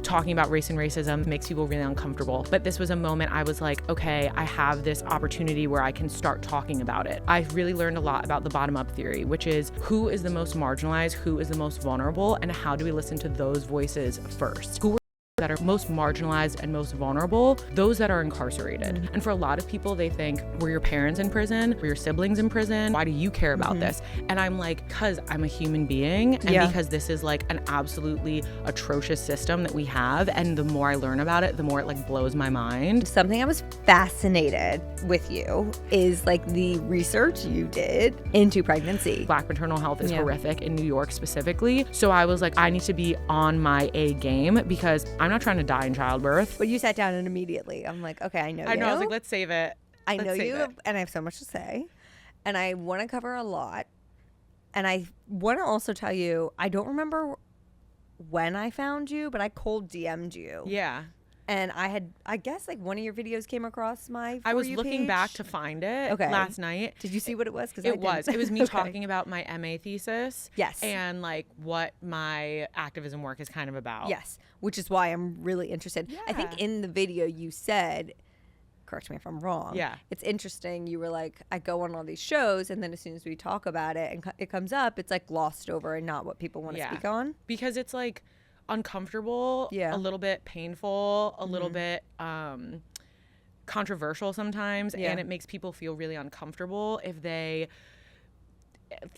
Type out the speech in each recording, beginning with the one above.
talking about race and racism makes people really uncomfortable. But this was a moment I was like, okay, I have this opportunity where I can start talking about it. I really learned a lot about the bottom-up theory, which is who is the most marginalized, who is the most vulnerable, and how do we listen to those voices first? Who that are most marginalized and most vulnerable? Those that are incarcerated. And for a lot of people, they think, were your parents in prison? Were your siblings in prison? Why do you care about this? And I'm like, because I'm a human being, and because this is like an absolutely atrocious system that we have. And the more I learn about it, the more it like blows my mind. Something I was fascinated with you is like the research you did into pregnancy. Black maternal health is horrific in New York specifically. So I was like, I need to be on my A game because I'm not trying to die in childbirth. But you sat down and immediately, I'm like, okay, I know you. I know, I was like, let's save it. I know you, and I have so much to say. And I want to cover a lot. And I want to also tell you, I don't remember when I found you, but I cold DM'd you. Yeah. And I guess like one of your videos came across my I was For You looking page. back to find it last night. Did you see what it was? It was me talking about my MA thesis. Yes. And like what my activism work is kind of about. Yes. Which is why I'm really interested. Yeah. I think in the video you said, correct me if I'm wrong. Yeah. It's interesting. You were like, I go on all these shows, and then as soon as we talk about it and it comes up, it's like glossed over and not what people want to speak on. Because it's like uncomfortable, a little bit painful, a little bit controversial sometimes, and it makes people feel really uncomfortable if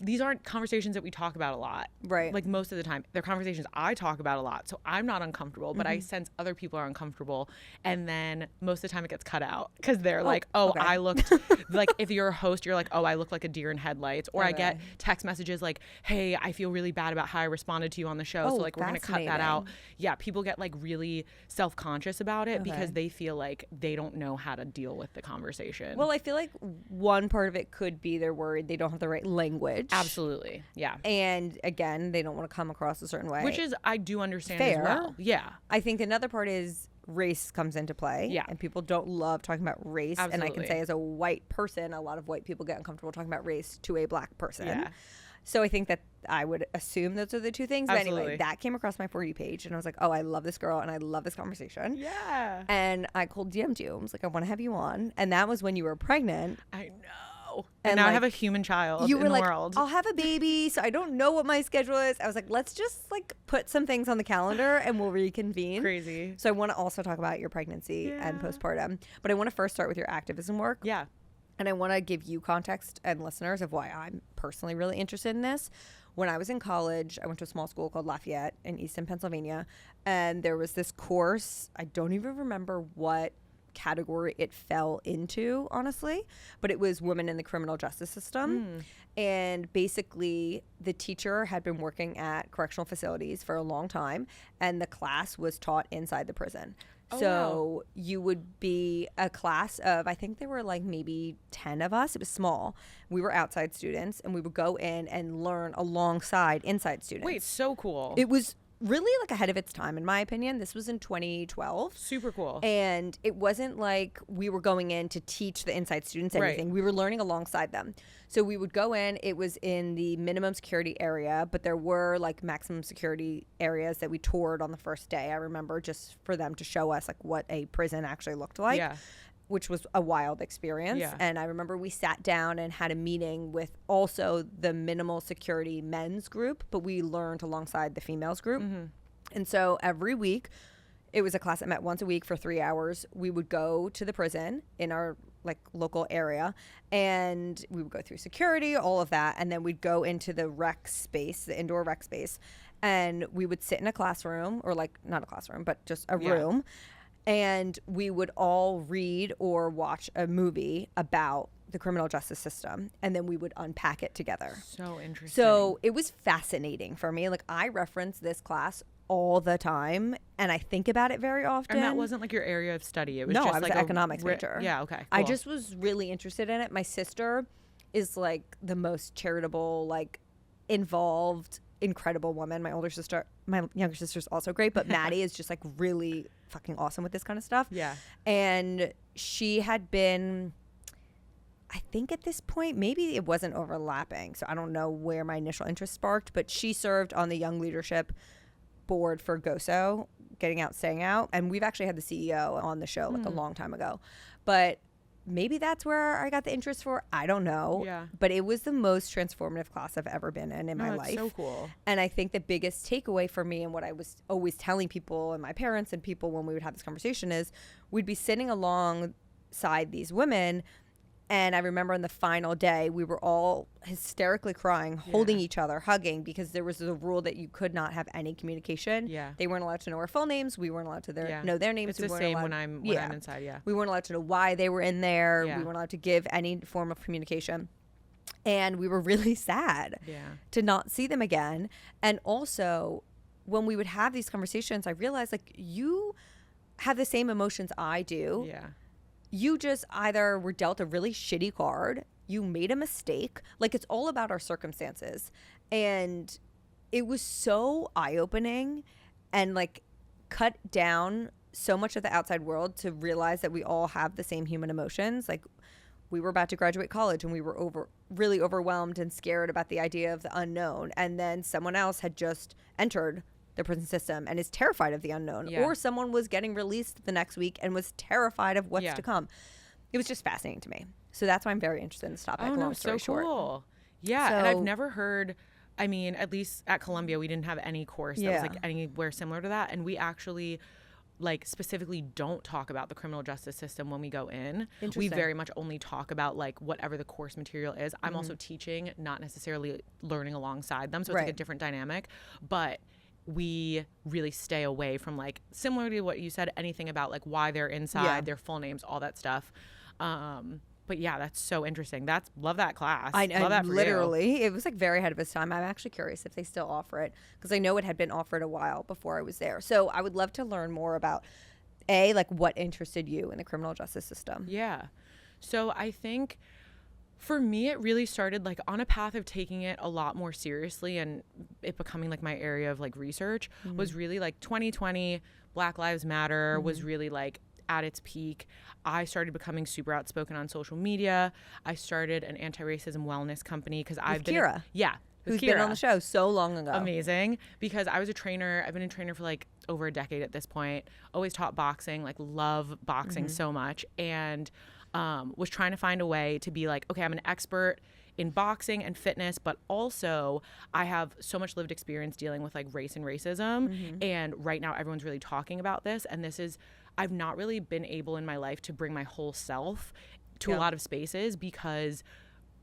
these aren't conversations that we talk about a lot. Right. Like most of the time. They're conversations I talk about a lot. So I'm not uncomfortable, but I sense other people are uncomfortable. And then most of the time it gets cut out because they're like, okay. I looked like, if you're a host, you're like, oh, I look like a deer in headlights. Or I get text messages like, hey, I feel really bad about how I responded to you on the show. So like, we're going to cut that out. Yeah. People get like really self-conscious about it because they feel like they don't know how to deal with the conversation. Well, I feel like one part of it could be they're worried they don't have the right language. Absolutely. Yeah. And again, they don't want to come across a certain way. Which is, I do understand fair. as well. Yeah. I think another part is race comes into play. Yeah. And people don't love talking about race. Absolutely. And I can say as a white person, a lot of white people get uncomfortable talking about race to a black person. Yeah. So I think that I would assume those are the two things. Absolutely. But anyway, that came across my For You page, and I was like, oh, I love this girl, and I love this conversation. Yeah. And I cold DM'd you. I was like, I want to have you on. And that was when you were pregnant. I know. And now I have a human child you in were the like, world. I'll have a baby, so I don't know what my schedule is. I was like, let's just like put some things on the calendar and we'll reconvene. Crazy. So I want to also talk about your pregnancy and postpartum. But I want to first start with your activism work. Yeah. And I want to give you context and listeners of why I'm personally really interested in this. When I was in college, I went to a small school called Lafayette in Easton, Pennsylvania. And there was this course, I don't even remember what category it fell into, honestly, but it was women in the criminal justice system. And basically the teacher had been working at correctional facilities for a long time, and the class was taught inside the prison. So you would be a class of, I think there were like maybe 10 of us. It was small. We were outside students, and we would go in and learn alongside inside students. Wait, so cool. It was really like ahead of its time, in my opinion. This was in 2012. Super cool. And it wasn't like we were going in to teach the inside students anything. Right. We were learning alongside them. So we would go in. It was in the minimum security area, but there were like maximum security areas that we toured on the first day. I remember, just for them to show us like what a prison actually looked like. Yeah. Which was a wild experience. Yeah. And I remember we sat down and had a meeting with also the minimal security men's group, but we learned alongside the females group. And so every week, it was a class that met once a week for 3 hours. We would go to the prison in our like local area, and we would go through security, all of that. And then we'd go into the rec space, the indoor rec space, and we would sit in a classroom, or like not a classroom, but just a room. And we would all read or watch a movie about the criminal justice system, and then we would unpack it together. So interesting. So it was fascinating for me. Like, I reference this class all the time, and I think about it very often. And that wasn't like your area of study. It was no, just I was like an economics major. Yeah, okay. Cool. I just was really interested in it. My sister is like the most charitable, like involved, incredible woman. My younger sister's also great, but Maddie is just like really fucking awesome with this kind of stuff. Yeah. And she had been, I think at this point, maybe it wasn't overlapping, so I don't know where my initial interest sparked, but she served on the Young Leadership Board for GOSO, getting out, staying out. And we've actually had the CEO on the show like a long time ago. But maybe that's where I got the interest for. I don't know. Yeah. But it was the most transformative class I've ever been in my life. So cool. And I think the biggest takeaway for me and what I was always telling people and my parents and people when we would have this conversation is we'd be sitting alongside these women. And I remember on the final day, we were all hysterically crying, holding each other, hugging, because there was a rule that you could not have any communication. Yeah. They weren't allowed to know our full names. We weren't allowed to know their names. It's the same when I'm inside, We weren't allowed to know why they were in there. Yeah. We weren't allowed to give any form of communication. And we were really sad to not see them again. And also, when we would have these conversations, I realized, like, you have the same emotions I do. Yeah. You just either were dealt a really shitty card, you made a mistake. Like, it's all about our circumstances. And it was so eye-opening and, like, cut down so much of the outside world to realize that we all have the same human emotions. Like, we were about to graduate college and we were really overwhelmed and scared about the idea of the unknown. And then someone else had just entered the prison system and is terrified of the unknown, or someone was getting released the next week and was terrified of what's to come. It was just fascinating to me. So that's why I'm very interested in this topic. Long story short. Cool. Yeah. So, and I've never heard, I mean, at least at Columbia, we didn't have any course that was like anywhere similar to that. And we actually like specifically don't talk about the criminal justice system when we go in. We very much only talk about like whatever the course material is. I'm also teaching, not necessarily learning alongside them. So it's like a different dynamic, but we really stay away from, like, similar to what you said, anything about like why they're inside, their full names, all that stuff. But yeah, that's so interesting. Love that class. I love that for literally, you. It was like very ahead of its time. I'm actually curious if they still offer it, because I know it had been offered a while before I was there. So I would love to learn more about like what interested you in the criminal justice system. Yeah. So I think for me, it really started like on a path of taking it a lot more seriously and it becoming like my area of like research was really like 2020, Black Lives Matter was really like at its peak. I started becoming super outspoken on social media. I started an anti-racism wellness company because I've been Kira. Who's been on the show so long ago. Amazing. Because I was a trainer. I've been a trainer for like over a decade at this point. Always taught boxing, like love boxing so much. And was trying to find a way to be like, okay, I'm an expert in boxing and fitness, but also I have so much lived experience dealing with like race and racism. And right now everyone's really talking about this. And I've not really been able in my life to bring my whole self to a lot of spaces because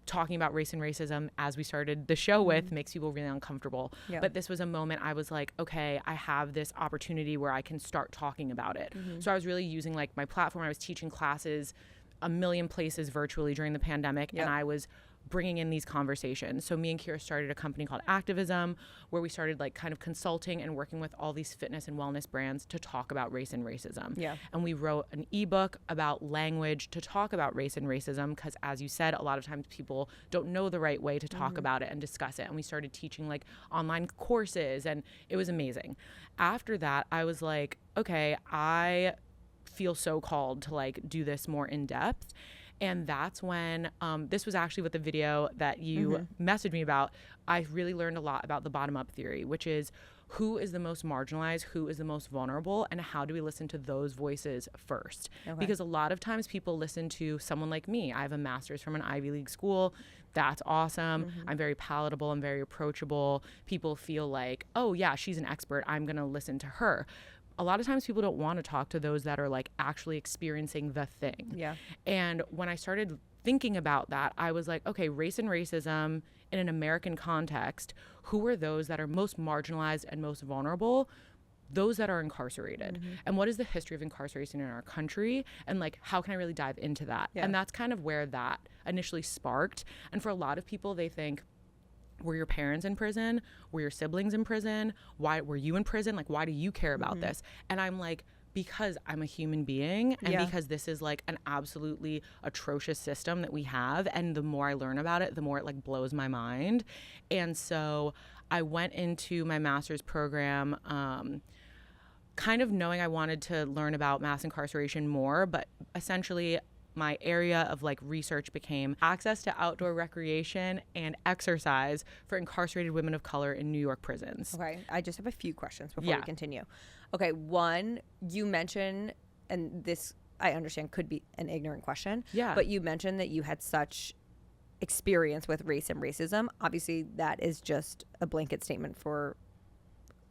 talking about race and racism, as we started the show with, makes people really uncomfortable. But this was a moment I was like, okay, I have this opportunity where I can start talking about it. So I was really using like my platform. I was teaching classes a million places virtually during the pandemic, and I was bringing in these conversations. So me and Kira started a company called Activism, where we started like kind of consulting and working with all these fitness and wellness brands to talk about race and racism. And we wrote an ebook about language to talk about race and racism, because as you said, a lot of times people don't know the right way to talk about it and discuss it. And we started teaching like online courses, and it was amazing. After that, I was like, okay, I feel so called to like do this more in depth. And that's when this was actually with the video that you messaged me about. I really learned a lot about the bottom up theory, which is who is the most marginalized, who is the most vulnerable, and how do we listen to those voices first? Because a lot of times people listen to someone like me. I have a master's from an Ivy League school. That's awesome. I'm very palatable. I'm very approachable. People feel like, oh yeah, she's an expert. I'm going to listen to her. A lot of times people don't want to talk to those that are like actually experiencing the thing. And when I started thinking about that, I was like, okay, race and racism in an American context, who are those that are most marginalized and most vulnerable? Those that are incarcerated. And what is the history of incarceration in our country? And like, how can I really dive into that? And that's kind of where that initially sparked. And for a lot of people, they think, were your parents in prison? Were your siblings in prison? Why were you in prison? Like, why do you care about this? And I'm like, because I'm a human being, and because this is like an absolutely atrocious system that we have. And the more I learn about it, the more it like blows my mind. And so I went into my master's program kind of knowing I wanted to learn about mass incarceration more, but essentially my area of like research became access to outdoor recreation and exercise for incarcerated women of color in New York prisons. Okay, I just have a few questions before we continue. Okay, one, you mentioned, and this I understand could be an ignorant question, but you mentioned that you had such experience with race and racism. Obviously, that is just a blanket statement for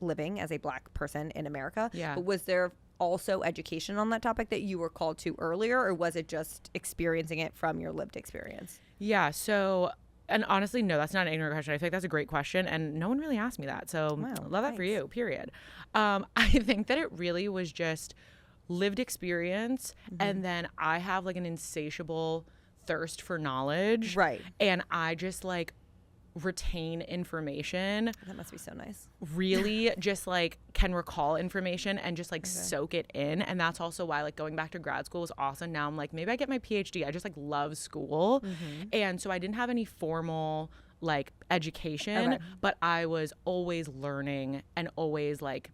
living as a Black person in America. But was there also education on that topic that you were called to earlier, or was it just experiencing it from your lived experience? Yeah, so, and honestly, no, that's not an ignorant question. I think that's a great question, and no one really asked me that. So love that for you, period. I think that it really was just lived experience, and then I have like an insatiable thirst for knowledge. Right. And I just like retain information. That must be so nice. Really just like can recall information and just like soak it in. And that's also why like going back to grad school was awesome. Now I'm like, maybe I get my PhD. I just like love school. And so I didn't have any formal like education, but I was always learning and always like,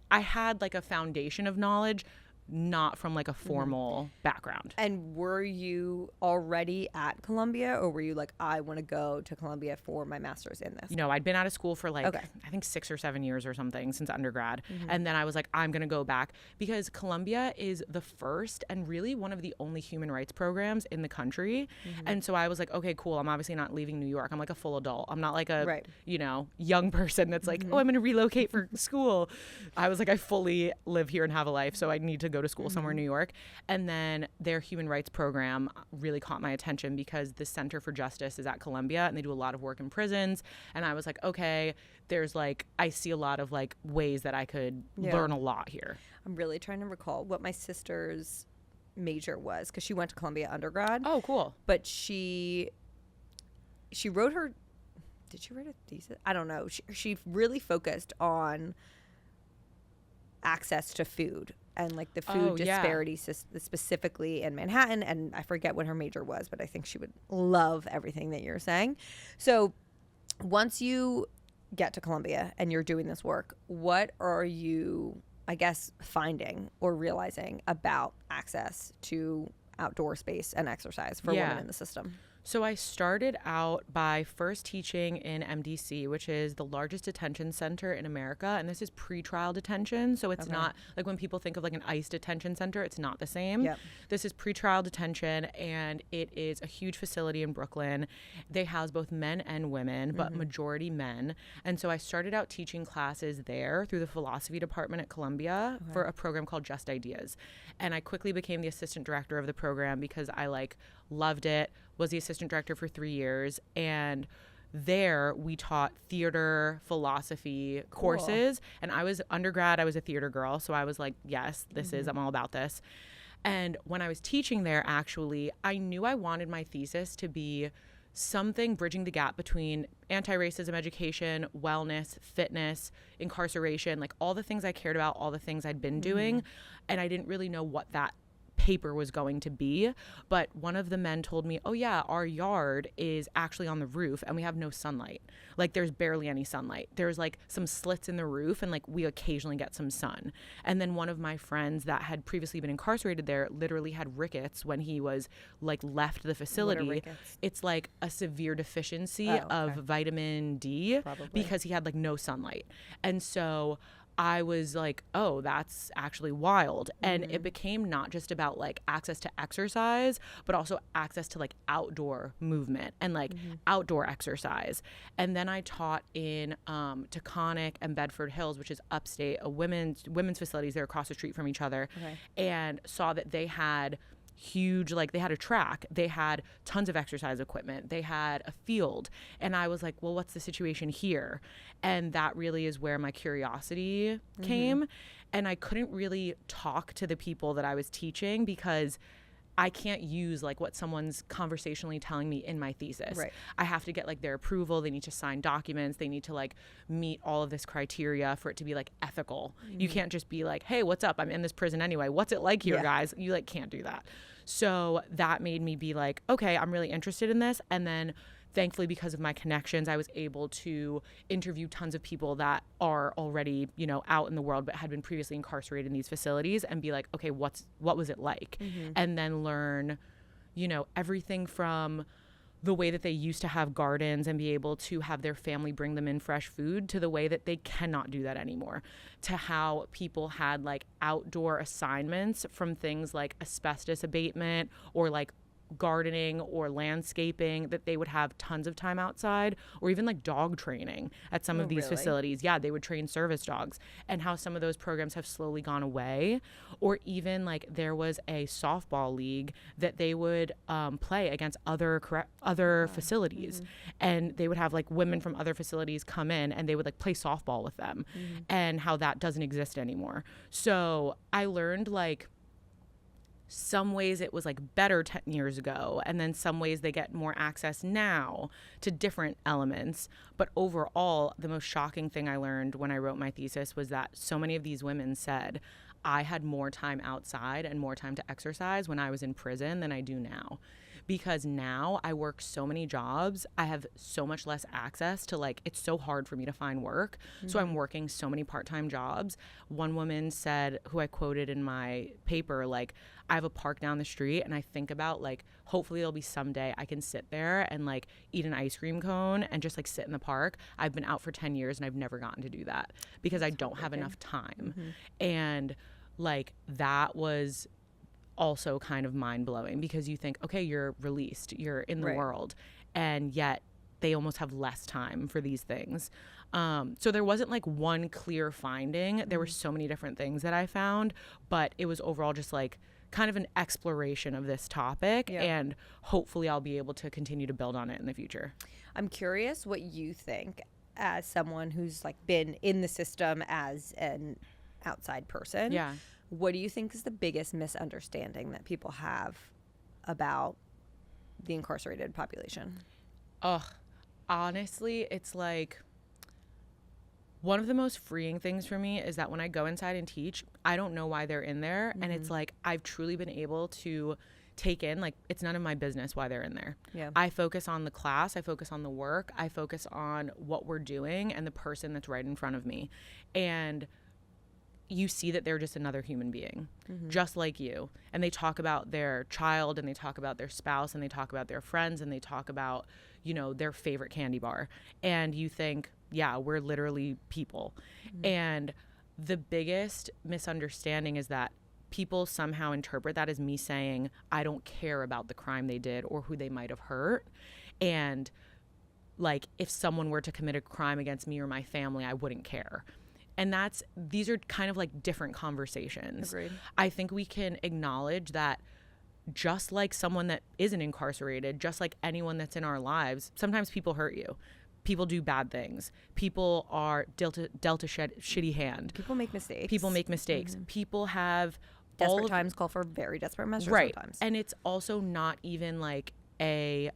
I had like a foundation of knowledge, not from like a formal background. And were you already at Columbia, or were you like, I want to go to Columbia for my master's in this? No, I'd been out of school for like, I think 6 or 7 years or something since undergrad. And then I was like, I'm going to go back because Columbia is the first and really one of the only human rights programs in the country. And so I was like, okay, cool. I'm obviously not leaving New York. I'm like a full adult. I'm not like a, you know, young person that's like, oh, I'm going to relocate for school. I was like, I fully live here and have a life. So I need to go to school somewhere in New York. And then their human rights program really caught my attention because the Center for Justice is at Columbia and they do a lot of work in prisons. And I was like, okay, there's like, I see a lot of like ways that I could learn a lot here. I'm really trying to recall what my sister's major was because she went to Columbia undergrad. Oh, cool. But she wrote her, did she write a thesis? I don't know. She really focused on access to food and like the food disparity specifically in Manhattan. And I forget what her major was, but I think she would love everything that you're saying. So once you get to Columbia and you're doing this work, what are you, I guess, finding or realizing about access to outdoor space and exercise for women in the system? So I started out by first teaching in MDC, which is the largest detention center in America. And this is pretrial detention. So it's not like when people think of like an ICE detention center, it's not the same. This is pretrial detention, and it is a huge facility in Brooklyn. They house both men and women, but majority men. And so I started out teaching classes there through the philosophy department at Columbia for a program called Just Ideas. And I quickly became the assistant director of the program because I like loved it, was the assistant director for 3 years. And there we taught theater, philosophy courses. And I was undergrad, I was a theater girl. So I was like, yes, this is, I'm all about this. And when I was teaching there, actually, I knew I wanted my thesis to be something bridging the gap between anti-racism education, wellness, fitness, incarceration, like all the things I cared about, all the things I'd been doing. And I didn't really know what that paper was going to be, but one of the men told me, oh yeah, our yard is actually on the roof and we have no sunlight. Like there's barely any sunlight. There's like some slits in the roof and like we occasionally get some sun. And then one of my friends that had previously been incarcerated there literally had rickets when he was like left the facility. It's like a severe deficiency of vitamin D because he had like no sunlight. And so I was like, oh, that's actually wild. And it became not just about like access to exercise, but also access to like outdoor movement and like outdoor exercise. And then I taught in Taconic and Bedford Hills, which is upstate, a women's facilities. They're across the street from each other, and saw that they had huge, like they had a track, they had tons of exercise equipment, they had a field. And I was like, well, what's the situation here? And that really is where my curiosity came. And I couldn't really talk to the people that I was teaching because I can't use like what someone's conversationally telling me in my thesis. I have to get like their approval. They need to sign documents. They need to like meet all of this criteria for it to be like ethical. You can't just be like, hey, what's up? I'm in this prison anyway. What's it like here, guys? You like can't do that. So that made me be like, okay, I'm really interested in this. And then thankfully, because of my connections, I was able to interview tons of people that are already, you know, out in the world but had been previously incarcerated in these facilities and be like, okay, what was it like? And then learn, you know, everything from the way that they used to have gardens and be able to have their family bring them in fresh food to the way that they cannot do that anymore, to how people had like outdoor assignments from things like asbestos abatement or like gardening or landscaping, that they would have tons of time outside, or even like dog training at some of these facilities. Yeah, they would train service dogs, and how some of those programs have slowly gone away. Or even like there was a softball league that they would play against other facilities, and they would have like women from other facilities come in and they would like play softball with them, and how that doesn't exist anymore. So I learned like some ways it was like better 10 years ago, and then some ways they get more access now to different elements. But overall, the most shocking thing I learned when I wrote my thesis was that so many of these women said, I had more time outside and more time to exercise when I was in prison than I do now. Because now I work so many jobs, I have so much less access to, like, it's so hard for me to find work. So I'm working so many part-time jobs. One woman said, who I quoted in my paper, like, I have a park down the street and I think about, like, hopefully there'll be someday I can sit there and like eat an ice cream cone and just like sit in the park. I've been out for 10 years and I've never gotten to do that because I don't have enough time. And like that was also kind of mind-blowing, because you think, okay, you're released, you're in the world, and yet they almost have less time for these things. So there wasn't like one clear finding. There were so many different things that I found, but it was overall just like kind of an exploration of this topic, and hopefully I'll be able to continue to build on it in the future. I'm curious what you think, as someone who's like been in the system as an outside person. Yeah. What do you think is the biggest misunderstanding that people have about the incarcerated population? Honestly, it's like one of the most freeing things for me is that when I go inside and teach, I don't know why they're in there. And it's like I've truly been able to take in, like, it's none of my business why they're in there. I focus on the class, I focus on the work, I focus on what we're doing and the person that's right in front of me. And you see that they're just another human being, just like you. And they talk about their child, and they talk about their spouse, and they talk about their friends, and they talk about, you know, their favorite candy bar. And you think, yeah, we're literally people. And the biggest misunderstanding is that people somehow interpret that as me saying, I don't care about the crime they did or who they might have hurt. And like, if someone were to commit a crime against me or my family, I wouldn't care. And these are kind of like different conversations. Agreed. I think we can acknowledge that just like someone that isn't incarcerated, just like anyone that's in our lives, sometimes people hurt you. People do bad things. People are dealt a shitty hand. People make mistakes. People have desperate times call for very desperate measures sometimes. And it's also not even like a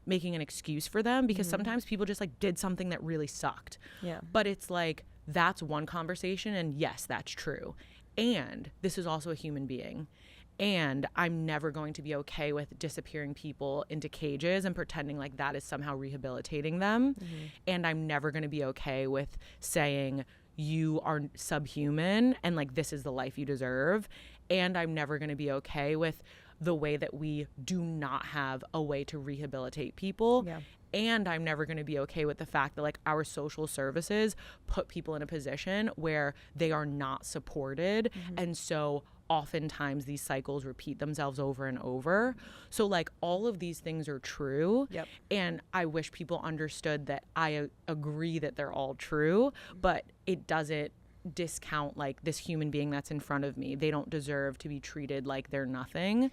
making an excuse for them, because sometimes people just like did something that really sucked. But it's like, that's one conversation, and yes, that's true. And this is also a human being. And I'm never going to be okay with disappearing people into cages and pretending like that is somehow rehabilitating them. And I'm never going to be okay with saying you are subhuman and like this is the life you deserve. And I'm never going to be okay with the way that we do not have a way to rehabilitate people. And I'm never going to be okay with the fact that like our social services put people in a position where they are not supported. And so oftentimes these cycles repeat themselves over and over. So like all of these things are true. And I wish people understood that I agree that they're all true, but it doesn't discount like this human being that's in front of me. They don't deserve to be treated like they're nothing.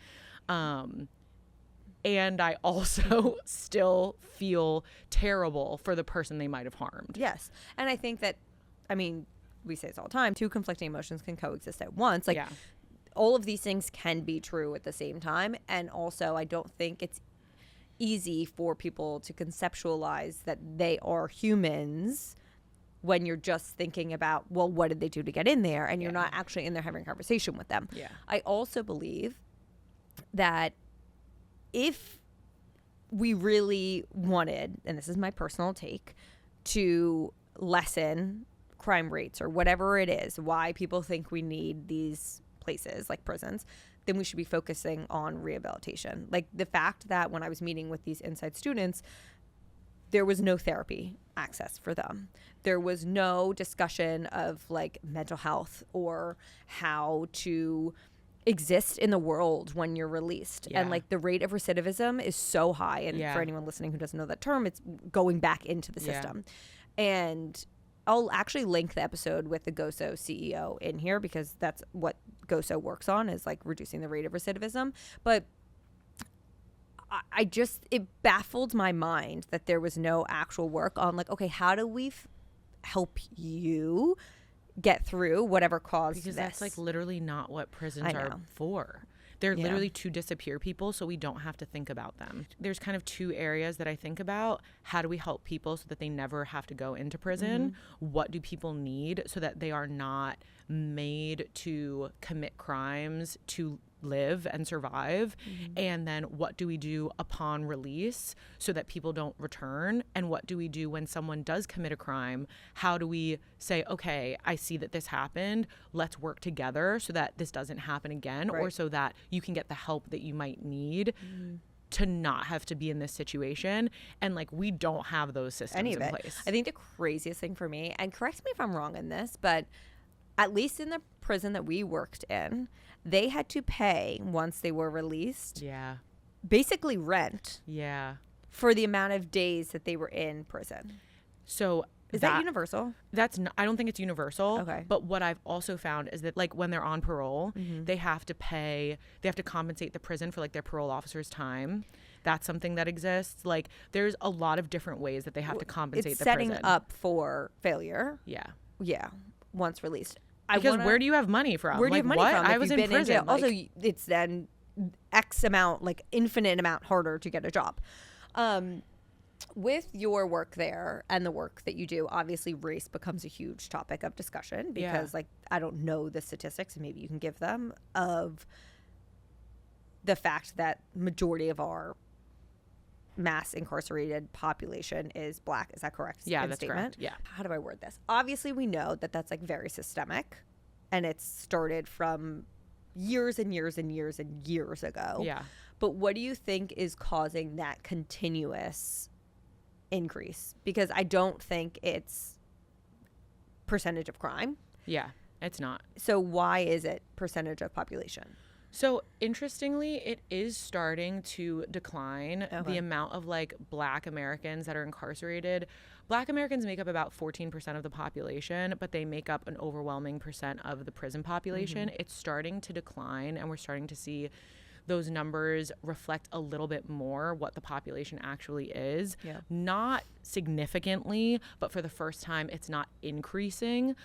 And I also still feel terrible for the person they might have harmed. Yes. And I think that, I mean, we say this all the time, two conflicting emotions can coexist at once. Like, all of these things can be true at the same time. And also, I don't think it's easy for people to conceptualize that they are humans when you're just thinking about, well, what did they do to get in there? And you're not actually in there having a conversation with them. I also believe that if we really wanted, and this is my personal take, to lessen crime rates or whatever it is, why people think we need these places like prisons, then we should be focusing on rehabilitation. Like the fact that when I was meeting with these inside students, there was no therapy access for them. There was no discussion of like mental health or how to exist in the world when you're released. And like the rate of recidivism is so high. And for anyone listening who doesn't know that term, it's going back into the system. And I'll actually link the episode with the GOSO CEO in here because that's what GOSO works on, is like reducing the rate of recidivism. But it baffled my mind that there was no actual work on like, okay, how do we help you get through whatever caused because this? That's like literally not what prisons are for. They're literally to disappear people so we don't have to think about them. There's kind of two areas that I think about. How do we help people so that they never have to go into prison? What do people need so that they are not made to commit crimes to live and survive? And then what do we do upon release so that people don't return? And what do we do when someone does commit a crime? How do we say, okay, I see that this happened, let's work together so that this doesn't happen again, or so that you can get the help that you might need to not have to be in this situation. And like, we don't have those systems in place. I think the craziest thing for me, and correct me if I'm wrong in this, but at least in the prison that we worked in, they had to pay, once they were released, basically rent for the amount of days that they were in prison. So is that universal? That's not, I don't think it's universal. Okay. But what I've also found is that like when they're on parole, they have to compensate the prison for like their parole officer's time. That's something that exists. Like there's a lot of different ways that they have to compensate the prison. It's setting up for failure. Yeah. Once released. Because where do you have money from? Where do you have money from? I was in prison. Also, it's then X amount, like infinite amount harder to get a job. With your work there and the work that you do, obviously race becomes a huge topic of discussion because like I don't know the statistics, and maybe you can give them, of the fact that majority of our mass incarcerated population is Black. Is that correct? Yeah, that's correct. Yeah. How do I word this? Obviously, we know that that's like very systemic, and it's started from years and years and years and years ago. Yeah. But what do you think is causing that continuous increase? Because I don't think it's percentage of crime. Yeah, it's not. So why is it percentage of population? So interestingly, it is starting to decline. The amount of like Black Americans that are incarcerated. Black Americans make up about 14% of the population, but they make up an overwhelming percent of the prison population. It's starting to decline, and we're starting to see those numbers reflect a little bit more what the population actually is. Not significantly, but for the first time, it's not increasing.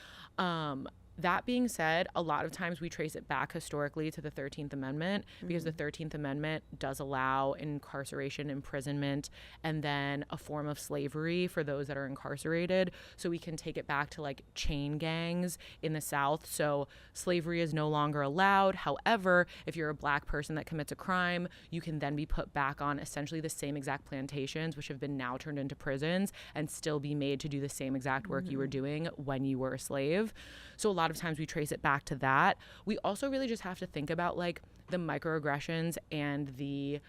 That being said, a lot of times we trace it back historically to the 13th Amendment, because the 13th Amendment does allow incarceration, imprisonment, and then a form of slavery for those that are incarcerated. So we can take it back to like chain gangs in the South. So slavery is no longer allowed. However, if you're a Black person that commits a crime, you can then be put back on essentially the same exact plantations, which have been now turned into prisons, and still be made to do the same exact work you were doing when you were a slave. So a lot of times we trace it back to that. We also really just have to think about like the microaggressions and the,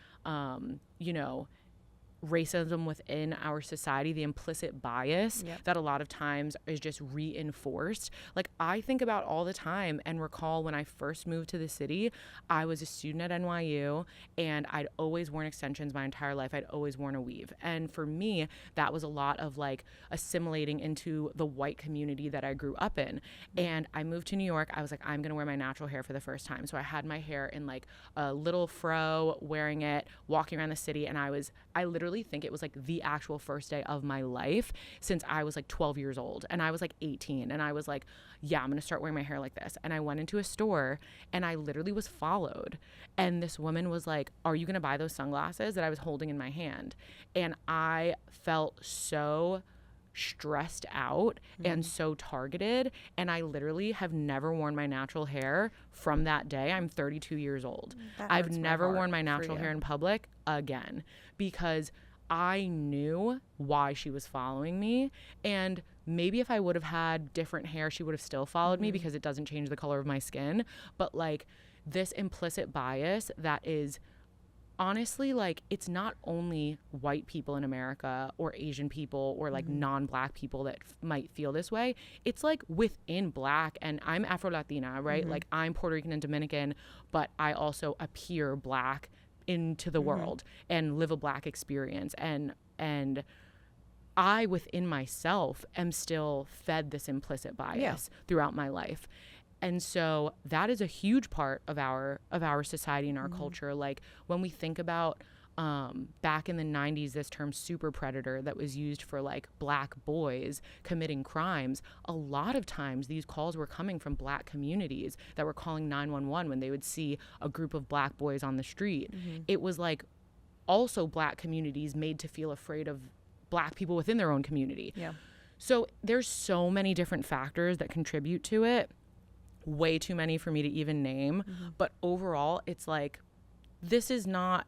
racism within our society, the implicit bias that a lot of times is just reinforced. Like I think about all the time and recall when I first moved to the city, I was a student at NYU and I'd always worn extensions my entire life. I'd always worn a weave. And for me, that was a lot of like assimilating into the white community that I grew up in. And I moved to New York. I was like, I'm going to wear my natural hair for the first time. So I had my hair in like a little fro, wearing it, walking around the city. And I literally think it was like the actual first day of my life since I was like 12 years old, and I was like 18, and I was like, yeah, I'm gonna start wearing my hair like this. And I went into a store and I literally was followed, and this woman was like, are you gonna buy those sunglasses that I was holding in my hand? And I felt so stressed out and so targeted, and I literally have never worn my natural hair from that day. I'm 32 years old. I've never worn my natural hair in public. again, because I knew why she was following me. And maybe if I would have had different hair, she would have still followed me, because it doesn't change the color of my skin. But like this implicit bias that is honestly, like, it's not only white people in America or Asian people or like non-black people that might feel this way. It's like within Black, and I'm Afro-Latina, right? Like I'm Puerto Rican and Dominican, but I also appear Black into the world and live a Black experience. And I within myself am still fed this implicit bias throughout my life. And so that is a huge part of our society and our culture. Like when we think about back in the 90s, this term super predator that was used for like Black boys committing crimes, a lot of times these calls were coming from Black communities that were calling 911 when they would see a group of Black boys on the street. It was like also Black communities made to feel afraid of Black people within their own community. So there's so many different factors that contribute to it. Way too many for me to even name. But overall, it's like, this is not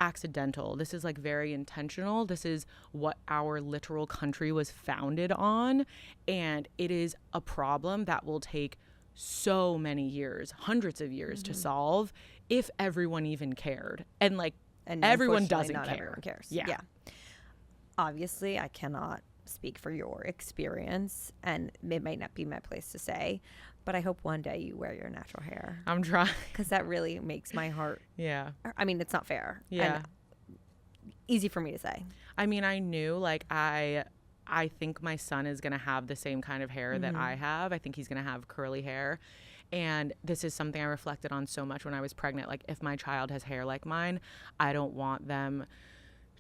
accidental. This is like very intentional. This is what our literal country was founded on. And it is a problem that will take so many years, hundreds of years to solve if everyone even cared. And like, and everyone doesn't care. Everyone cares. Yeah. Obviously, I cannot speak for your experience, and it might not be my place to say, but I hope one day you wear your natural hair. I'm trying. Because that really makes my heart. I mean, it's not fair. And easy for me to say. I mean, I knew, like, I think my son is going to have the same kind of hair that I have. I think he's going to have curly hair. And this is something I reflected on so much when I was pregnant. Like, if my child has hair like mine, I don't want them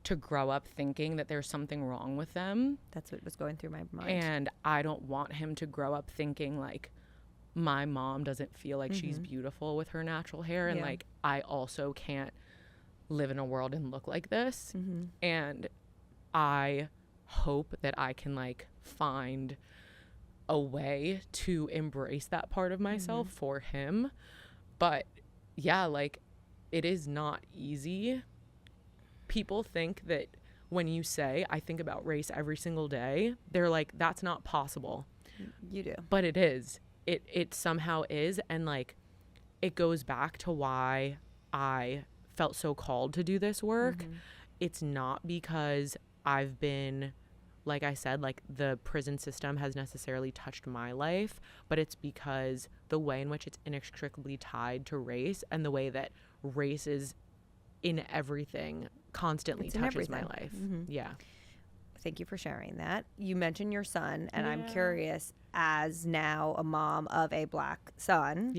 to grow up thinking that there's something wrong with them. That's what was going through my mind. And I don't want him to grow up thinking like my mom doesn't feel like she's beautiful with her natural hair. And like, I also can't live in a world and look like this. And I hope that I can like find a way to embrace that part of myself for him. But yeah, like, it is not easy. People think that when you say, I think about race every single day, they're like, that's not possible. You do. But it is. It somehow is. And like, it goes back to why I felt so called to do this work. It's not because I've been, like I said, like the prison system has necessarily touched my life, but it's because the way in which it's inextricably tied to race and the way that race is in everything constantly touches my life. Yeah. Thank you for sharing that. You mentioned your son, and I'm curious, as now a mom of a Black son,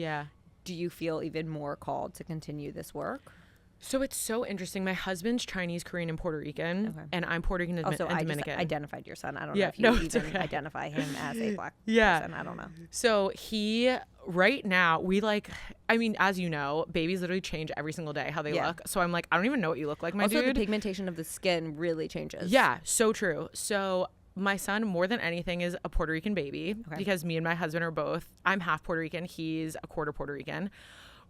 do you feel even more called to continue this work? So it's so interesting. My husband's Chinese, Korean, and Puerto Rican, and I'm Puerto Rican and Dominican. I just identified your son. I don't know if you even identify him as a Black person. I don't know. So he, right now, we like, I mean, as you know, babies literally change every single day how they look. So I'm like, I don't even know what you look like, my dude. Also, the pigmentation of the skin really changes. Yeah, so true. So my son, more than anything, is a Puerto Rican baby because me and my husband are both, I'm half Puerto Rican. He's a quarter Puerto Rican.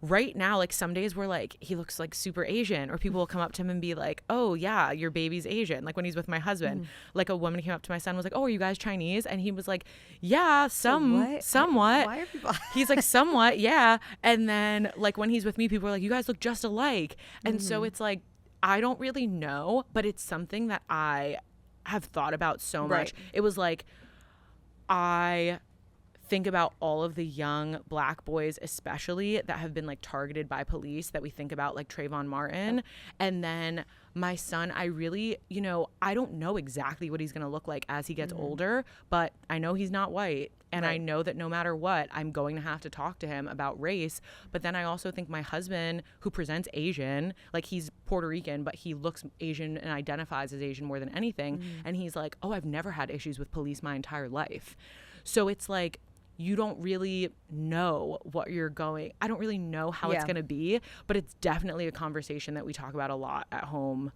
Right now, like some days we're like, he looks like super Asian, or people will come up to him and be like, oh yeah, your baby's Asian. Like when he's with my husband, like a woman came up to my son and was like, oh, are you guys Chinese? And he was like, yeah, somewhat. Why are people? He's like, somewhat, yeah. And then like when he's with me, people are like, you guys look just alike. And so it's like, I don't really know, but it's something that I have thought about so much. It was like, I think about all of the young Black boys, especially, that have been like targeted by police, that we think about, like Trayvon Martin. And then my son, I really, you know, I don't know exactly what he's going to look like as he gets older, but I know he's not white. And I know that no matter what, I'm going to have to talk to him about race. But then I also think my husband, who presents Asian, like he's Puerto Rican, but he looks Asian and identifies as Asian more than anything. And he's like, oh, I've never had issues with police my entire life. So it's like, you don't really know what you're going. I don't really know how it's going to be, but it's definitely a conversation that we talk about a lot at home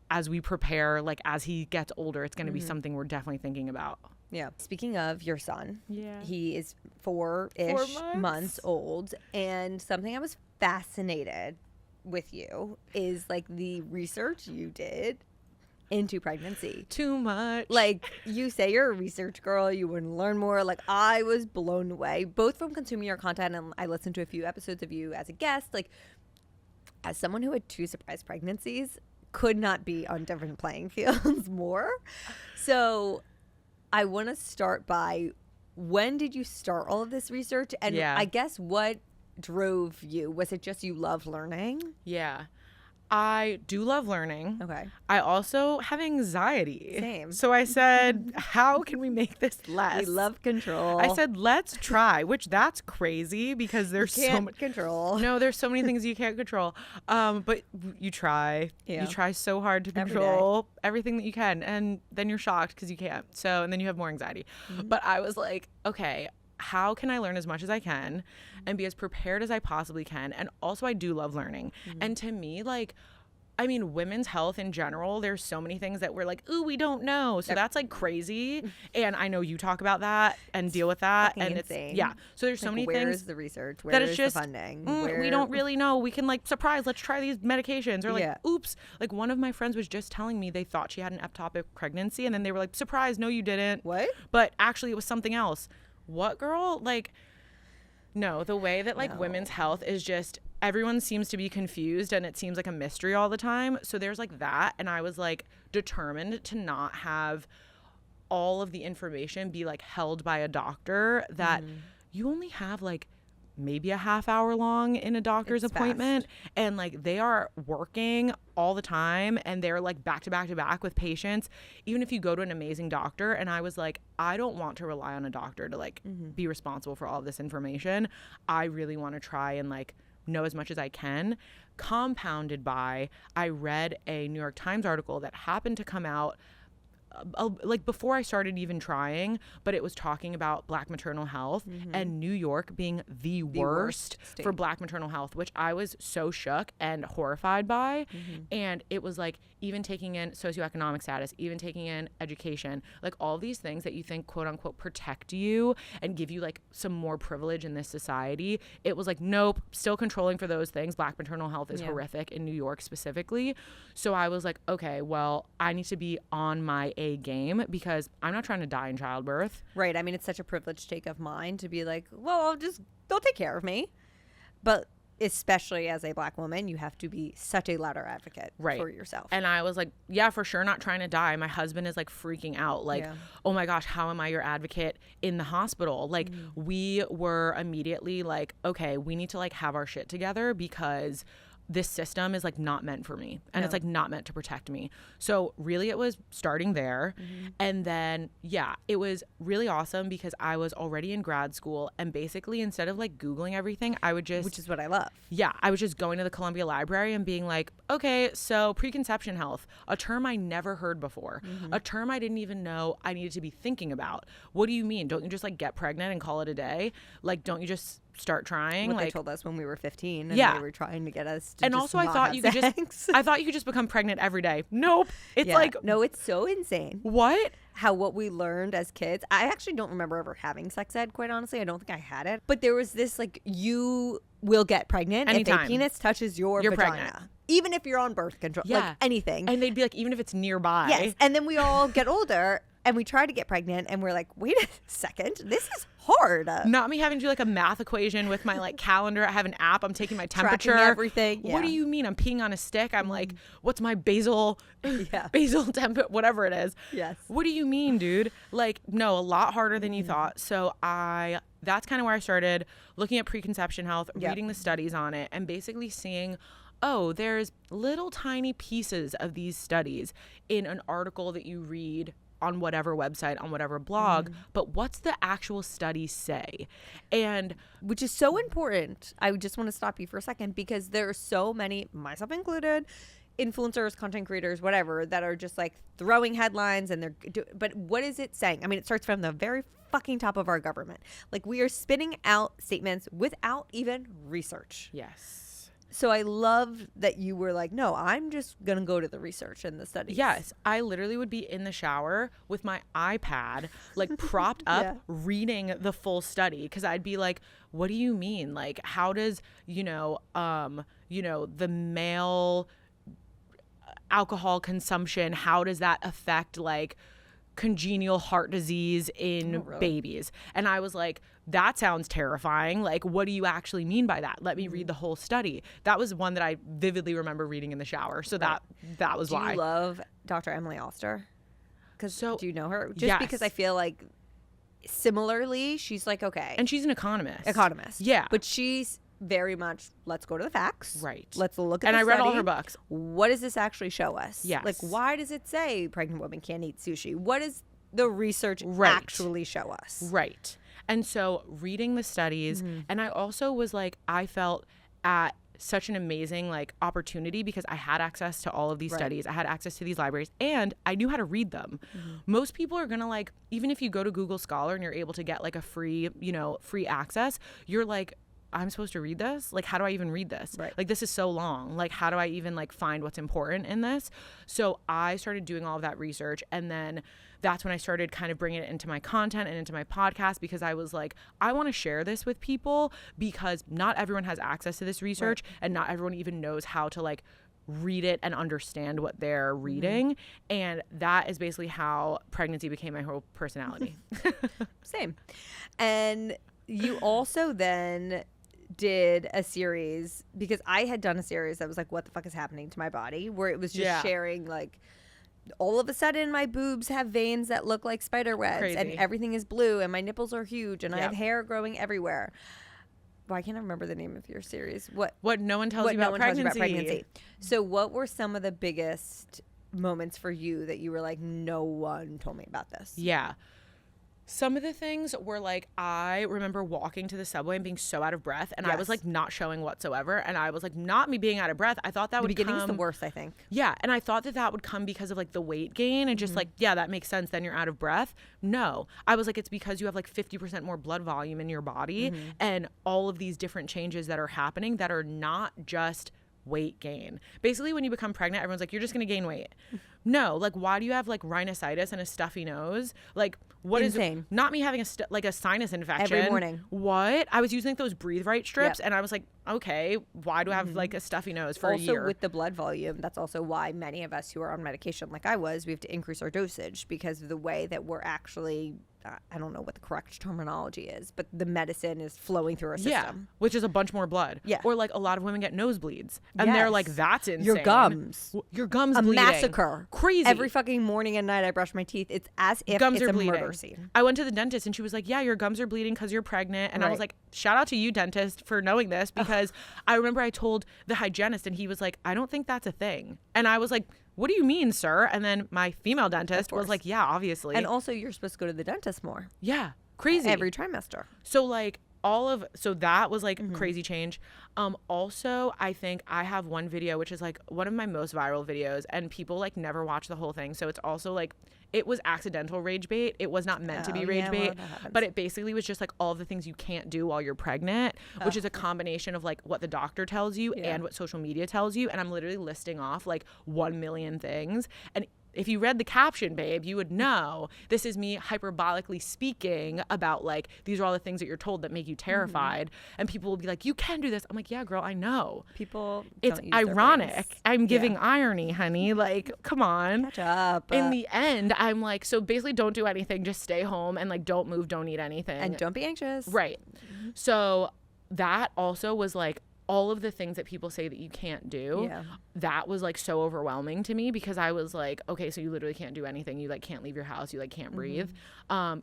as we prepare. Like as he gets older, it's going to be something we're definitely thinking about. Yeah. Speaking of your son, he is 4-ish months old, and something I was fascinated with you is like the research you did into pregnancy. Too much. Like, you say you're a research girl, you want to learn more. Like, I was blown away, both from consuming your content, and I listened to a few episodes of you as a guest. Like, as someone who had 2 surprise pregnancies, could not be on different playing fields more. So I want to start by, when did you start all of this research? And I guess what drove you? Was it just you love learning? Yeah. I do love learning. Okay. I also have anxiety. Same. So I said, how can we make this less? We love control. I said, let's try, which that's crazy because there's so much control. No, there's so many things you can't control. But you try. Yeah. You try so hard to control everything that you can. And then you're shocked because you can't. So, and then you have more anxiety. Mm-hmm. But I was like, okay, how can I learn as much as I can and be as prepared as I possibly can? And also I do love learning. Mm-hmm. And to me, like, I mean, women's health in general, there's so many things that we're like, ooh, we don't know. So that's like crazy. And I know you talk about that and deal with that. And insane. It's, yeah. So there's so many things. Where's the research? Where is the funding? We don't really know. We can like, surprise, let's try these medications. Or like, oops. Like one of my friends was just telling me they thought she had an ectopic pregnancy. And then they were like, surprise, no, you didn't. What? But actually it was something else. What, girl? Like, no, the way that like women's health is just, everyone seems to be confused and it seems like a mystery all the time. So there's like that. And I was like determined to not have all of the information be like held by a doctor that you only have like maybe a half hour long in a doctor's appointment. Fast. And like they are working all the time and they're like back to back to back with patients, even if you go to an amazing doctor. And I was like, I don't want to rely on a doctor to like be responsible for all of this information. I really want to try and like know as much as I can, compounded by I read a New York Times article that happened to come out like before I started even trying, but it was talking about Black maternal health and New York being the worst for Black maternal health, which I was so shook and horrified by. And it was like even taking in socioeconomic status, even taking in education, like all these things that you think quote unquote protect you and give you like some more privilege in this society. It was like, nope, still controlling for those things. Black maternal health is horrific in New York specifically. So I was like, okay, well, I need to be on my A game because I'm not trying to die in childbirth. Right. I mean, it's such a privileged take of mine to be like, well, they'll take care of me. But especially as a Black woman, you have to be such a louder advocate for yourself. And I was like, yeah, for sure, not trying to die. My husband is like freaking out. Like, oh my gosh, how am I your advocate in the hospital? Like, we were immediately like, okay, we need to like have our shit together because this system is like not meant for me and it's like not meant to protect me. So really it was starting there. And then it was really awesome because I was already in grad school and basically instead of like Googling everything, I would just, which is what I love. I was just going to the Columbia Library and being like, okay, so preconception health, a term I never heard before, a term I didn't even know I needed to be thinking about. What do you mean? Don't you just like get pregnant and call it a day? Like, don't you just start trying? What like, they told us when we were 15 and they were trying to get us to and also I thought you could just I thought you could just become pregnant every day. Nope. It's like, no, it's so insane. What we learned as kids. I actually don't remember ever having sex ed, quite honestly. I don't think I had it. But there was this like, you will get pregnant anytime if a penis touches your vagina. Pregnant. Even if you're on birth control. Like anything. And they'd be like, even if it's nearby. Yes. And then we all get older and we try to get pregnant and we're like, wait a second, this is hard. Not me having to do like a math equation with my like calendar. I have an app. I'm taking my temperature. Tracking everything. What do you mean? I'm peeing on a stick. I'm like, what's my basal temp, whatever it is. Yes. What do you mean, dude? Like, no, a lot harder than you thought. So that's kind of where I started looking at preconception health, reading the studies on it, and basically seeing, oh, there's little tiny pieces of these studies in an article that you read on whatever website, on whatever blog, but what's the actual study say? And which is so important. I just want to stop you for a second because there are so many, myself included, influencers, content creators, whatever, that are just like throwing headlines and but what is it saying? I mean, it starts from the very fucking top of our government. Like, we are spitting out statements without even research. Yes. So I love that you were like, no, I'm just going to go to the research and the studies. Yes. I literally would be in the shower with my iPad, like propped up, reading the full study. Because I'd be like, what do you mean? Like, how does, the male alcohol consumption, how does that affect like congenial heart disease in babies? And I was like, that sounds terrifying. Like, what do you actually mean by that? Let me read the whole study. That was one that I vividly remember reading in the shower. So that was why. Do you love Dr. Emily Oster? Do you know her? Just yes. because I feel like similarly, she's like, okay. And she's an economist. Yeah. But she's very much, let's go to the facts. Right. Let's look at and the I read study. all her books. What does this actually show us? Yes. Like, why does it say pregnant women can't eat sushi? What does the research actually show us? Right. And so reading the studies, and I also was like, I felt at such an amazing like opportunity because I had access to all of these studies. I had access to these libraries and I knew how to read them. Most people are gonna like, even if you go to Google Scholar and you're able to get like a free access, you're like, I'm supposed to read this? Like, how do I even read this? Right. Like, this is so long. Like, how do I even like find what's important in this? So I started doing all of that research, and then that's when I started kind of bringing it into my content and into my podcast, because I was like, I want to share this with people because not everyone has access to this research, and not everyone even knows how to like read it and understand what they're reading. And that is basically how pregnancy became my whole personality. Same. And you also then did a series, because I had done a series that was like, what the fuck is happening to my body, where it was just sharing like, all of a sudden my boobs have veins that look like spider webs and everything is blue and my nipples are huge and I have hair growing everywhere. Why can't I remember the name of your series? What no one tells you about pregnancy. So what were some of the biggest moments for you that you were like, no one told me about this? Yeah. Some of the things were like, I remember walking to the subway and being so out of breath, and I was like not showing whatsoever, and I was like, not me being out of breath. I thought that would come. The beginning's the worst, I think. Yeah, and I thought that would come because of like the weight gain and just like, yeah, that makes sense. Then you're out of breath. No, I was like, it's because you have like 50% more blood volume in your body, and all of these different changes that are happening that are not just weight gain. Basically, when you become pregnant, everyone's like, you're just gonna gain weight. No, like, why do you have like rhinosinusitis and a stuffy nose? Like, what Insane. is not me having a sinus infection every morning? What? I was using like those Breathe Right strips, and I was like, okay, why do I have like a stuffy nose for a year? Also, with the blood volume, that's also why many of us who are on medication, like I was, we have to increase our dosage because of the way that we're actually, I don't know what the correct terminology is, but the medicine is flowing through our system. Yeah, which is a bunch more blood. Yeah. Or like a lot of women get nosebleeds, and they're like, that's insane. Your gums bleeding. Massacre. Crazy. Every fucking morning and night I brush my teeth. It's as if gums it's are a bleeding. murder scene. I went to the dentist and she was like, yeah, your gums are bleeding because you're pregnant. And I was like, shout out to you, dentist, for knowing this, because I remember I told the hygienist and he was like, I don't think that's a thing. And I was like, what do you mean, sir? And then my female dentist was like, yeah, obviously. And also you're supposed to go to the dentist more. Yeah. Crazy. Every trimester. So like so that was like crazy change. Also, I think I have one video which is like one of my most viral videos, and people like never watch the whole thing. So it's also like, it was accidental rage bait. It was not meant to be rage bait, but it basically was just like all of the things you can't do while you're pregnant, which is a combination of like what the doctor tells you and what social media tells you. And I'm literally listing off like 1 million things. And if you read the caption, babe, you would know this is me hyperbolically speaking about like, these are all the things that you're told that make you terrified. And people will be like, you can do this. I'm like, yeah, girl, I know. People It's ironic. I'm giving irony, honey. Like, come on. Catch up. In the end, I'm like, so basically don't do anything. Just stay home and like, don't move, don't eat anything. And don't be anxious. Right. So that also was like, all of the things that people say that you can't do, that was like so overwhelming to me, because I was like, okay, so you literally can't do anything. You like can't leave your house. You like can't breathe.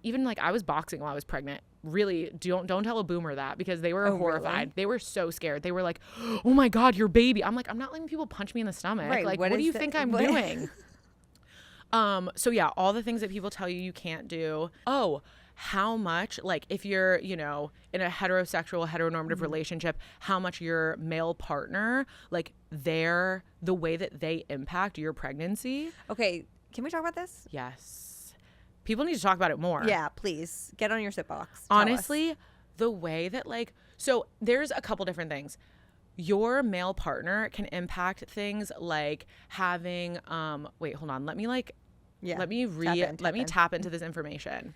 Even like I was boxing while I was pregnant. Really, don't tell a boomer that, because they were horrified. Really? They were so scared. They were like, oh my God, your baby. I'm like, I'm not letting people punch me in the stomach. Right. Like, what do you think I'm doing? So yeah, all the things that people tell you can't do. Oh, how much, like if you're, in a heteronormative relationship, how much your male partner, like the way that they impact your pregnancy. Okay. Can we talk about this? Yes. People need to talk about it more. Yeah, please. Get on your soapbox. Honestly, the way that so there's a couple different things. your male partner can impact things like having, wait, hold on. Let me tap into this information.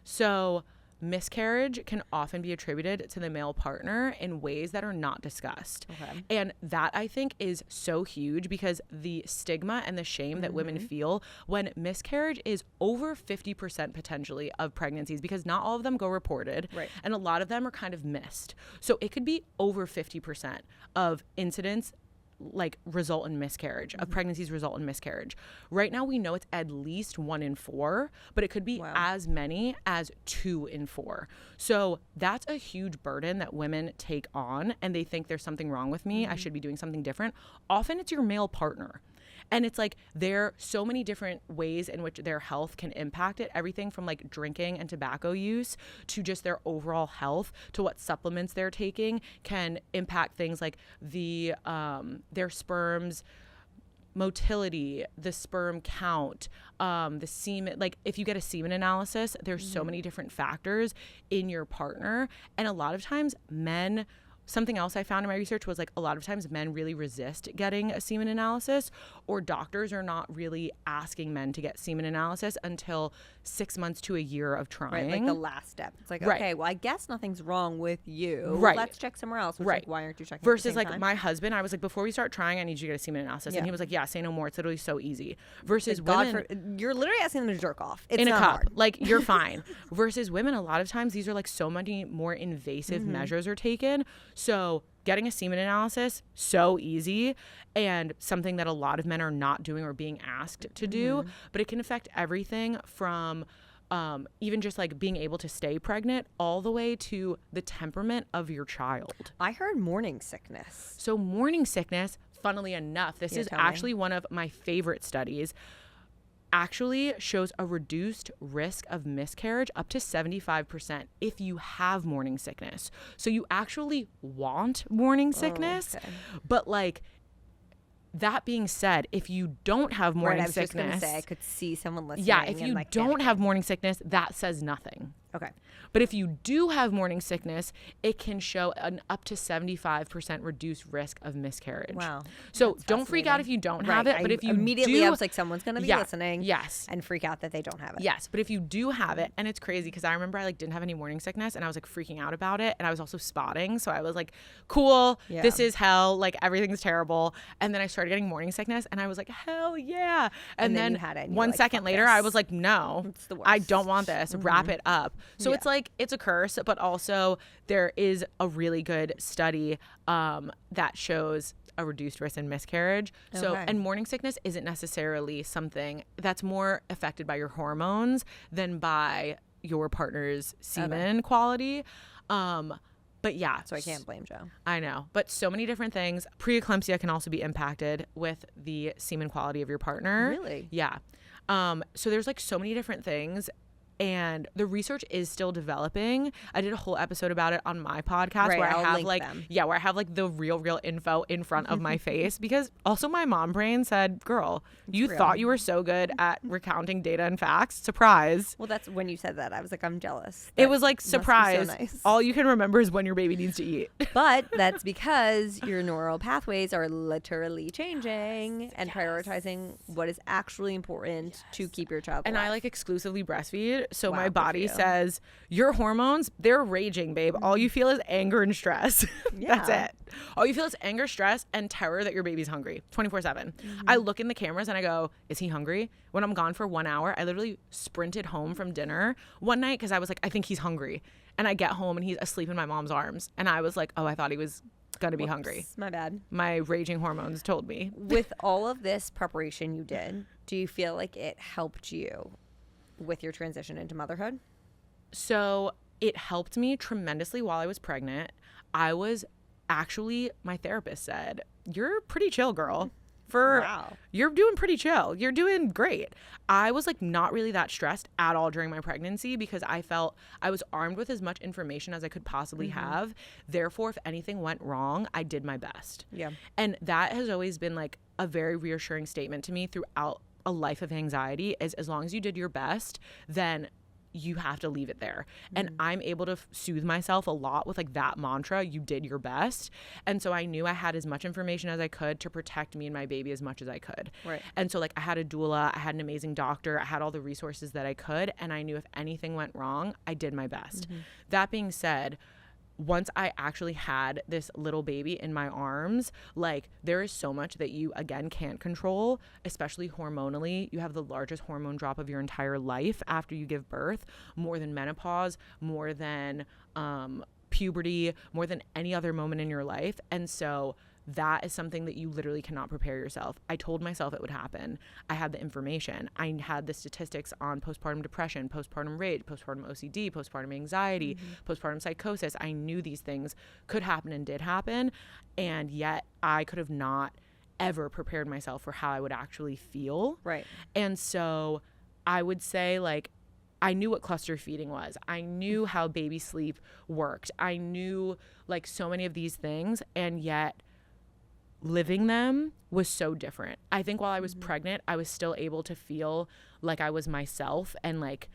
So miscarriage can often be attributed to the male partner in ways that are not discussed. Okay. And that, I think, is so huge because the stigma and the shame that women feel when miscarriage is over 50% potentially of pregnancies, because not all of them go reported. Right. And a lot of them are kind of missed. So it could be over 50% of incidents like result in miscarriage, of pregnancies result in miscarriage. Right now we know it's at least 1 in 4, but it could be as many as 2 in 4. So that's a huge burden that women take on, and they think there's something wrong with me. I should be doing something different. Often it's your male partner. And it's like there are so many different ways in which their health can impact it. Everything from like drinking and tobacco use to just their overall health to what supplements they're taking can impact things like the their sperm's motility, the sperm count, the semen. Like if you get a semen analysis, there's so many different factors in your partner. And a lot of times something else I found in my research was like a lot of times men really resist getting a semen analysis, or doctors are not really asking men to get semen analysis until 6 months to a year of trying. Right, like the last step. It's like, okay, well, I guess nothing's wrong with you. Right. Let's check somewhere else. Which, like, why aren't you checking Versus at the same like time? my husband, I was like, before we start trying, I need you to get a semen analysis. And he was like, yeah, say no more. It's literally so easy. Versus women. You're literally asking them to jerk off. It's in a not cup. hard. Like, you're fine. Versus women, a lot of times, these are like so many more invasive measures are taken. So getting a semen analysis, so easy, and something that a lot of men are not doing or being asked to do. But it can affect everything from even just like being able to stay pregnant all the way to the temperament of your child. I heard morning sickness. So morning sickness, funnily enough, this is actually one of my favorite studies, actually shows a reduced risk of miscarriage up to 75% if you have morning sickness. So you actually want morning sickness, but like, that being said, if you don't have morning sickness, I was just gonna say, I could see someone listening. Yeah, if you don't have morning sickness, that says nothing. Okay. But if you do have morning sickness, it can show an up to 75% reduced risk of miscarriage. Wow. So don't freak out if you don't have it. But if you immediately, I was like, someone's going to be listening. Yes. And freak out that they don't have it. Yes. But if you do have it, and it's crazy because I remember I like didn't have any morning sickness and I was like freaking out about it. And I was also spotting. So I was like, cool, this is hell. Like everything's terrible. And then I started getting morning sickness and I was like, hell yeah. And then you had it, and 1 second later, I was like, no, it's the worst. I don't want this. Wrap it up. So it's like, it's a curse, but also there is a really good study that shows a reduced risk in miscarriage. So, and morning sickness isn't necessarily something that's more affected by your hormones than by your partner's semen quality. But yeah. So I can't blame Joe. I know. But so many different things. Preeclampsia can also be impacted with the semen quality of your partner. Really? Yeah. So there's like so many different things. And the research is still developing. I did a whole episode about it on my podcast where I have like, where I have like the real info in front of my face, because also my mom brain said, girl, you thought you were so good at recounting data and facts. Surprise. Well, that's when you said that. I was like, I'm jealous. It was like, surprise. So nice. All you can remember is when your baby needs to eat. But that's because your neural pathways are literally changing and prioritizing what is actually important to keep your child alive. And I like exclusively breastfeed. So my body says, your hormones, they're raging, babe. All you feel is anger and stress. That's it. All you feel is anger, stress, and terror that your baby's hungry 24/7. I look in the cameras and I go, is he hungry? When I'm gone for 1 hour, I literally sprinted home from dinner one night because I was like, I think he's hungry. And I get home and he's asleep in my mom's arms. And I was like, oh, I thought he was going to be hungry. My bad. My raging hormones told me. With all of this preparation you did, do you feel like it helped you with your transition into motherhood? So it helped me tremendously while I was pregnant. I was actually, my therapist said, you're pretty chill, girl. You're doing pretty chill. You're doing great. I was like not really that stressed at all during my pregnancy because I felt I was armed with as much information as I could possibly have. Therefore, if anything went wrong, I did my best. Yeah. And that has always been like a very reassuring statement to me throughout a life of anxiety, is as long as you did your best, then you have to leave it there. And I'm able to soothe myself a lot with like that mantra, you did your best. And so I knew I had as much information as I could to protect me and my baby as much as I could. Right. And so like I had a doula, I had an amazing doctor, I had all the resources that I could, and I knew if anything went wrong, I did my best. That being said, once I actually had this little baby in my arms, like there is so much that you again can't control, especially hormonally. You have the largest hormone drop of your entire life after you give birth, more than menopause, more than puberty, more than any other moment in your life. And so that is something that you literally cannot prepare yourself. I told myself it would happen. I had the information. I had the statistics on postpartum depression, postpartum rage, postpartum OCD, postpartum anxiety, postpartum psychosis. I knew these things could happen and did happen. And yet I could have not ever prepared myself for how I would actually feel. Right. And so I would say like, I knew what cluster feeding was. I knew how baby sleep worked. I knew like so many of these things, and yet living them was so different. I think while I was pregnant, I was still able to feel like I was myself and like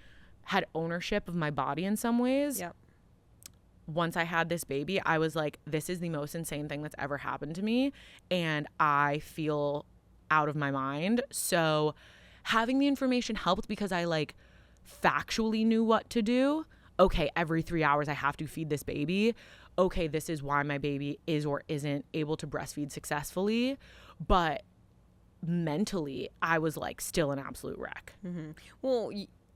had ownership of my body in some ways. Yep. Once I had this baby, I was like, this is the most insane thing that's ever happened to me, and I feel out of my mind. So having the information helped because I like factually knew what to do. Okay, every 3 hours I have to feed this baby. Okay, this is why my baby is or isn't able to breastfeed successfully. But mentally, I was like still an absolute wreck. Well,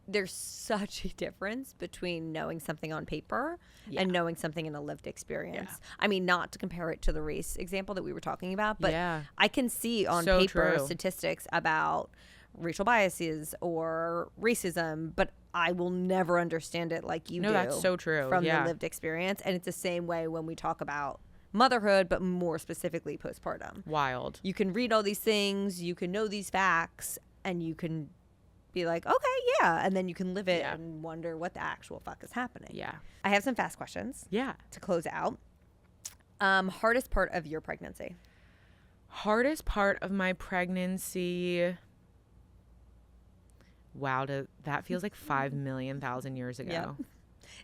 there's such a difference between knowing something on paper and knowing something in a lived experience. Yeah. I mean, not to compare it to the race example that we were talking about, but Yeah. I can see on So paper true. statistics about racial biases or racism, but I will never understand it like you do. No, that's so true. From Yeah. the lived experience. And it's the same way when we talk about motherhood, but more specifically postpartum. Wild. You can read all these things, you can know these facts, and you can be like, okay, yeah. And then you can live it Yeah. and wonder what the actual fuck is happening. Yeah. I have some fast questions Yeah. to close out. Hardest part of your pregnancy? Hardest part of my pregnancy. Wow, that feels like 5 million thousand years ago. Yep.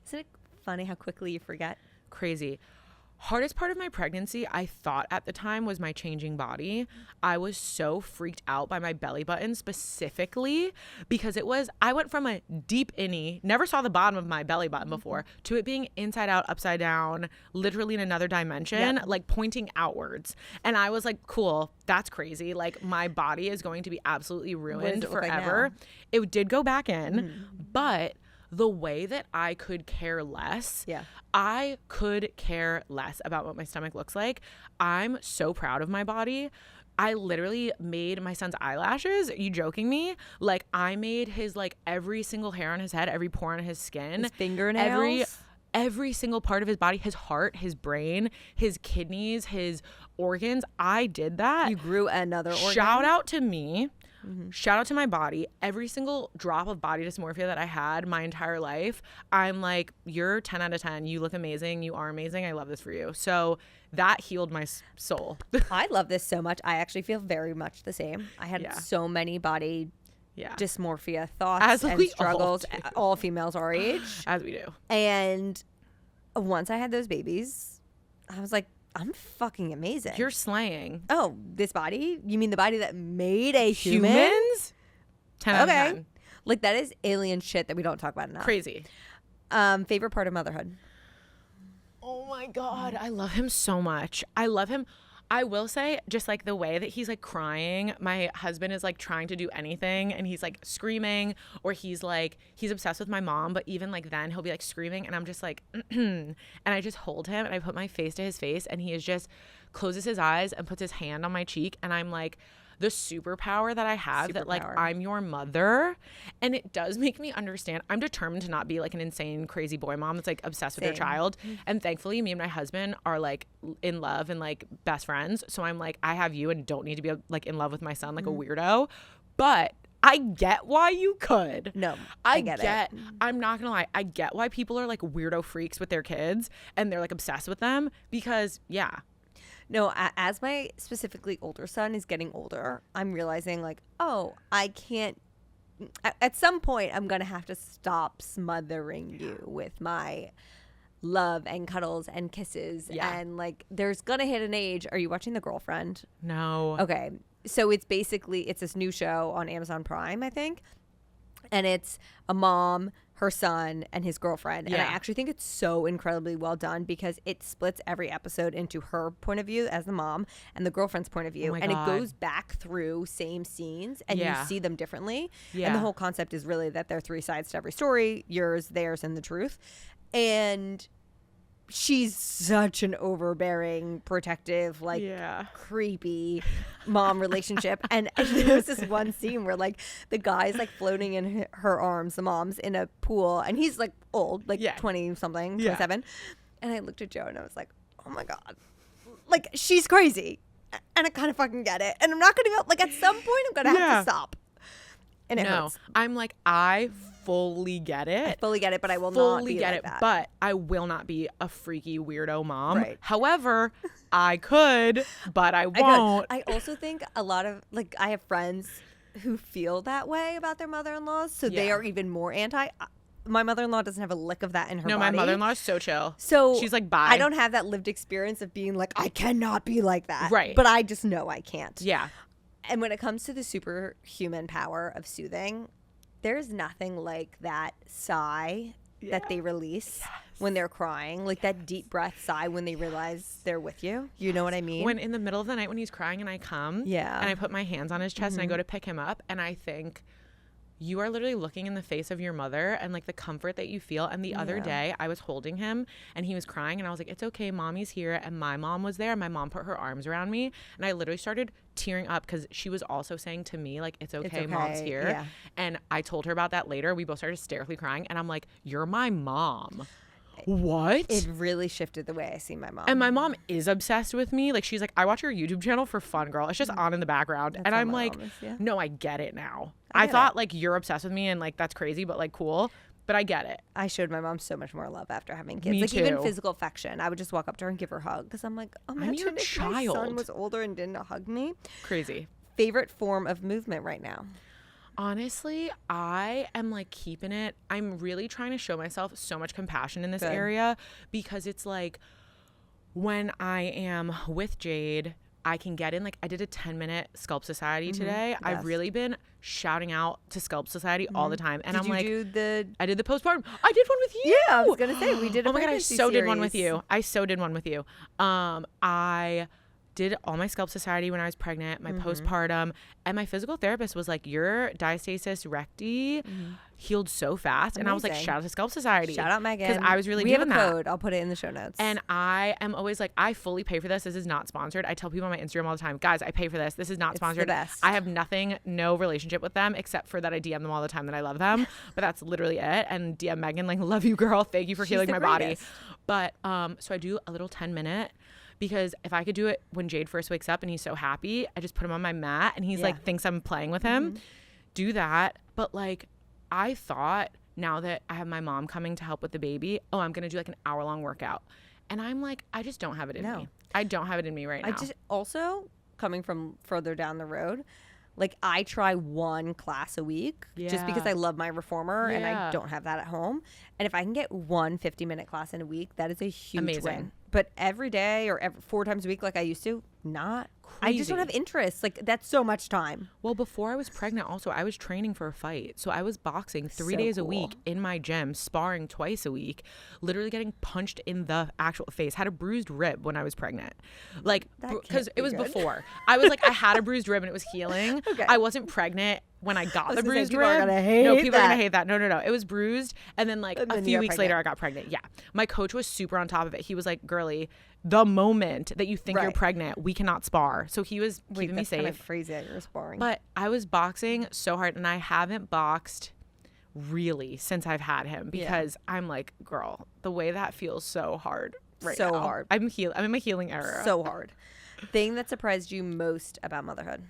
Isn't it funny how quickly you forget? Crazy. Hardest part of my pregnancy, I thought at the time, was my changing body. I was so freaked out by my belly button specifically because I went from a deep innie, never saw the bottom of my belly button before, to it being inside out, upside down, literally in another dimension, like pointing outwards. And I was like, cool, that's crazy. Like my body is going to be absolutely ruined it look like forever. now? It did go back in, but the way that I could care less, I could care less about what my stomach looks like. I'm so proud of my body. I literally made my son's eyelashes. Are you joking me? Like I made his like every single hair on his head, every pore on his skin, His fingernails? every single part of his body, his heart, his brain, his kidneys, his organs. I did that. You grew another organ? Shout out to me. Shout out to my body. Every single drop of body dysmorphia that I had my entire life, I'm like, you're 10 out of 10. You look amazing. You are amazing. I love this for you. So that healed my soul. I love this so much. I actually feel very much the same. I had so many body dysmorphia thoughts and struggles. All females our age. As we do. And once I had those babies, I was like, I'm fucking amazing. You're slaying. Oh, this body? You mean the body that made a human? Humans? 10 out of 10. Like that is alien shit that we don't talk about enough. Crazy. Favorite part of motherhood? Oh my God. I love him so much. I love him. I will say, just like the way that he's like crying, my husband is like trying to do anything and he's like screaming, or he's obsessed with my mom, but even like then he'll be like screaming and I'm just like, and I just hold him and I put my face to his face and he is just closes his eyes and puts his hand on my cheek and I'm like, the superpower that I have that like I'm your mother. And it does make me understand. I'm determined to not be like an insane crazy boy mom that's like obsessed with their child. And thankfully me and my husband are like in love and like best friends. So I'm like, I have you and don't need to be like in love with my son like a weirdo. But I get why you could. No, I get it. I'm not gonna lie. I get why people are like weirdo freaks with their kids and they're like obsessed with them because No, as my specifically older son is getting older, I'm realizing like, oh, I can't at some point I'm going to have to stop smothering you with my love and cuddles and kisses. And like, there's going to hit an age. Are you watching The Girlfriend? No. Okay. So it's this new show on Amazon Prime, I think. And it's a mom, her son, and his girlfriend. And I actually think it's so incredibly well done because it splits every episode into her point of view as the mom and the girlfriend's point of view. And it goes back through same scenes and you see them differently. And the whole concept is really that there are 3 sides to every story: yours, theirs, and the truth. And she's such an overbearing, protective, like creepy mom relationship. And there's this one scene where like the guy's like floating in her arms, the mom's in a pool, and he's like old, like 20 something, 27. And I looked at Joe and I was like, oh my God, like she's crazy. And I kind of fucking get it. And I'm not going to like at some point I'm going to have to stop. And it hurts. I'm like, I fully get it. I fully get it, but I will not be like that. But I will not be a freaky weirdo mom. Right. However, I could, but I won't. I also think a lot of, like, I have friends who feel that way about their mother-in-laws, so they are even more anti. My mother-in-law doesn't have a lick of that in her body. No, my mother-in-law is so chill. So she's like, bye. I don't have that lived experience of being like, I cannot be like that. Right. But I just know I can't. Yeah. And when it comes to the superhuman power of soothing, there's nothing like that sigh that they release when they're crying, like that deep breath sigh when they realize they're with you. You know what I mean? When in the middle of the night when he's crying and I come and I put my hands on his chest and I go to pick him up and I think, you are literally looking in the face of your mother and like the comfort that you feel. And the other day I was holding him and he was crying and I was like, it's okay, mommy's here. And my mom was there. My mom put her arms around me and I literally started tearing up because she was also saying to me like, it's okay, mom's here. Yeah. And I told her about that later. We both started hysterically crying and I'm like, you're my mom. What? It really shifted the way I see my mom. And my mom is obsessed with me. Like, she's like, I watch your YouTube channel for fun, girl. It's just on in the background. That's and I'm like, no, I get it now. I thought like you're obsessed with me and like that's crazy, but like cool. But I get it. I showed my mom so much more love after having kids. Me like too. Even physical affection. I would just walk up to her and give her a hug because I'm like, oh, imagine if my son was older and didn't hug me. Crazy. Favorite form of movement right now? Honestly, I am like keeping it. I'm really trying to show myself so much compassion in this area because it's like when I am with Jade, I can get in, like I did a 10-minute Sculpt Society today. Yes. I've really been shouting out to Sculpt Society all the time. And I did the postpartum. I did one with you. Yeah, I was going to say, we did a pregnancy series. did one with you. I so did one with you. I did all my Sculpt Society when I was pregnant, my postpartum, and my physical therapist was like, your diastasis recti healed so fast. Amazing. And I was like, shout out to Sculpt Society. Shout out Megan. Because I was really doing that. We have a code. That. I'll put it in the show notes. And I am always like, I fully pay for this. This is not sponsored. I tell people on my Instagram all the time, guys, I pay for this. This is not sponsored. The best. I have no relationship with them except for that I DM them all the time that I love them. But that's literally it. And DM Megan, like, love you, girl. Thank you for healing my body. But so I do a little 10-minute. Because if I could do it when Jade first wakes up and he's so happy, I just put him on my mat and he's like thinks I'm playing with him. Do that. But like I thought now that I have my mom coming to help with the baby, I'm going to do like an hour-long workout. And I'm like, I just don't have it in me. I don't have it in me right now. I just also coming from further down the road, like I try one class a week just because I love my reformer and I don't have that at home. And if I can get one 50-minute class in a week, that is a huge win. But every day or 4 times a week like I used to, not. Crazy. I just don't have interest. Like that's so much time. Well, before I was pregnant also, I was training for a fight. So I was boxing 3 days a week in my gym, sparring twice a week, literally getting punched in the actual face. Had a bruised rib when I was pregnant. Like, because it was before. I was like, I had a bruised rib and it was healing. I wasn't pregnant when I got the bruised rib. People are gonna hate that. No. It was bruised. And then like a few weeks later, I got pregnant. Yeah. My coach was super on top of it. He was like, girly, the moment that you think you're pregnant, we cannot spar. So he was keeping me safe. Kind of crazy that you're sparring. But I was boxing so hard and I haven't boxed really since I've had him because I'm like, girl, the way that feels so hard right now. So hard. I'm in my healing era. So hard. Thing that surprised you most about motherhood?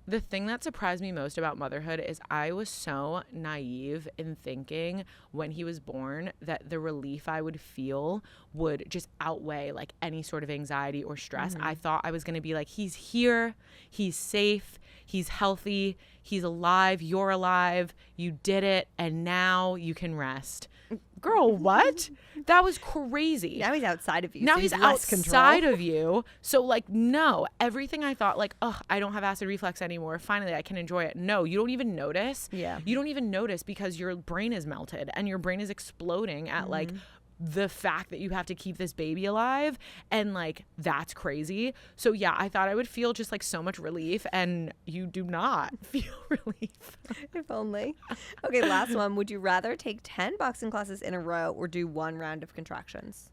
The thing that surprised me most about motherhood is I was so naive in thinking when he was born that the relief I would feel would just outweigh like any sort of anxiety or stress. I thought I was going to be like, he's here, he's safe, he's healthy, he's alive, you're alive, you did it, and now you can rest. Girl, what? That was crazy. Now he's outside of you. Now so he's less outside control. of you. So like, no, everything I thought like, oh, I don't have acid reflux anymore. Finally, I can enjoy it. No, you don't even notice. Yeah. You don't even notice because your brain is melted and your brain is exploding at like the fact that you have to keep this baby alive, and like that's crazy. So yeah, I thought I would feel just like so much relief, and you do not feel relief. If only. Okay, last one. Would you rather take 10 boxing classes in a row or do one round of contractions?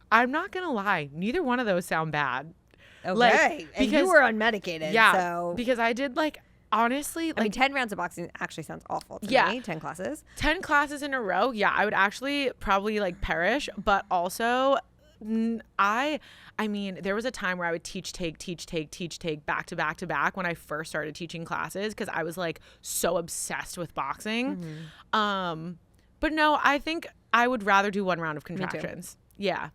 I'm not gonna lie, neither one of those sound bad. Okay. Like, and you were unmedicated. Yeah, So because I did like, honestly, like, I mean, 10 rounds of boxing actually sounds awful to Yeah. me. 10 classes. 10 classes in a row, yeah, I would actually probably like perish. But also, I mean, there was a time where I would teach, take back to back to back when I first started teaching classes because I was like so obsessed with boxing. But no, I think I would rather do one round of contractions. Yeah.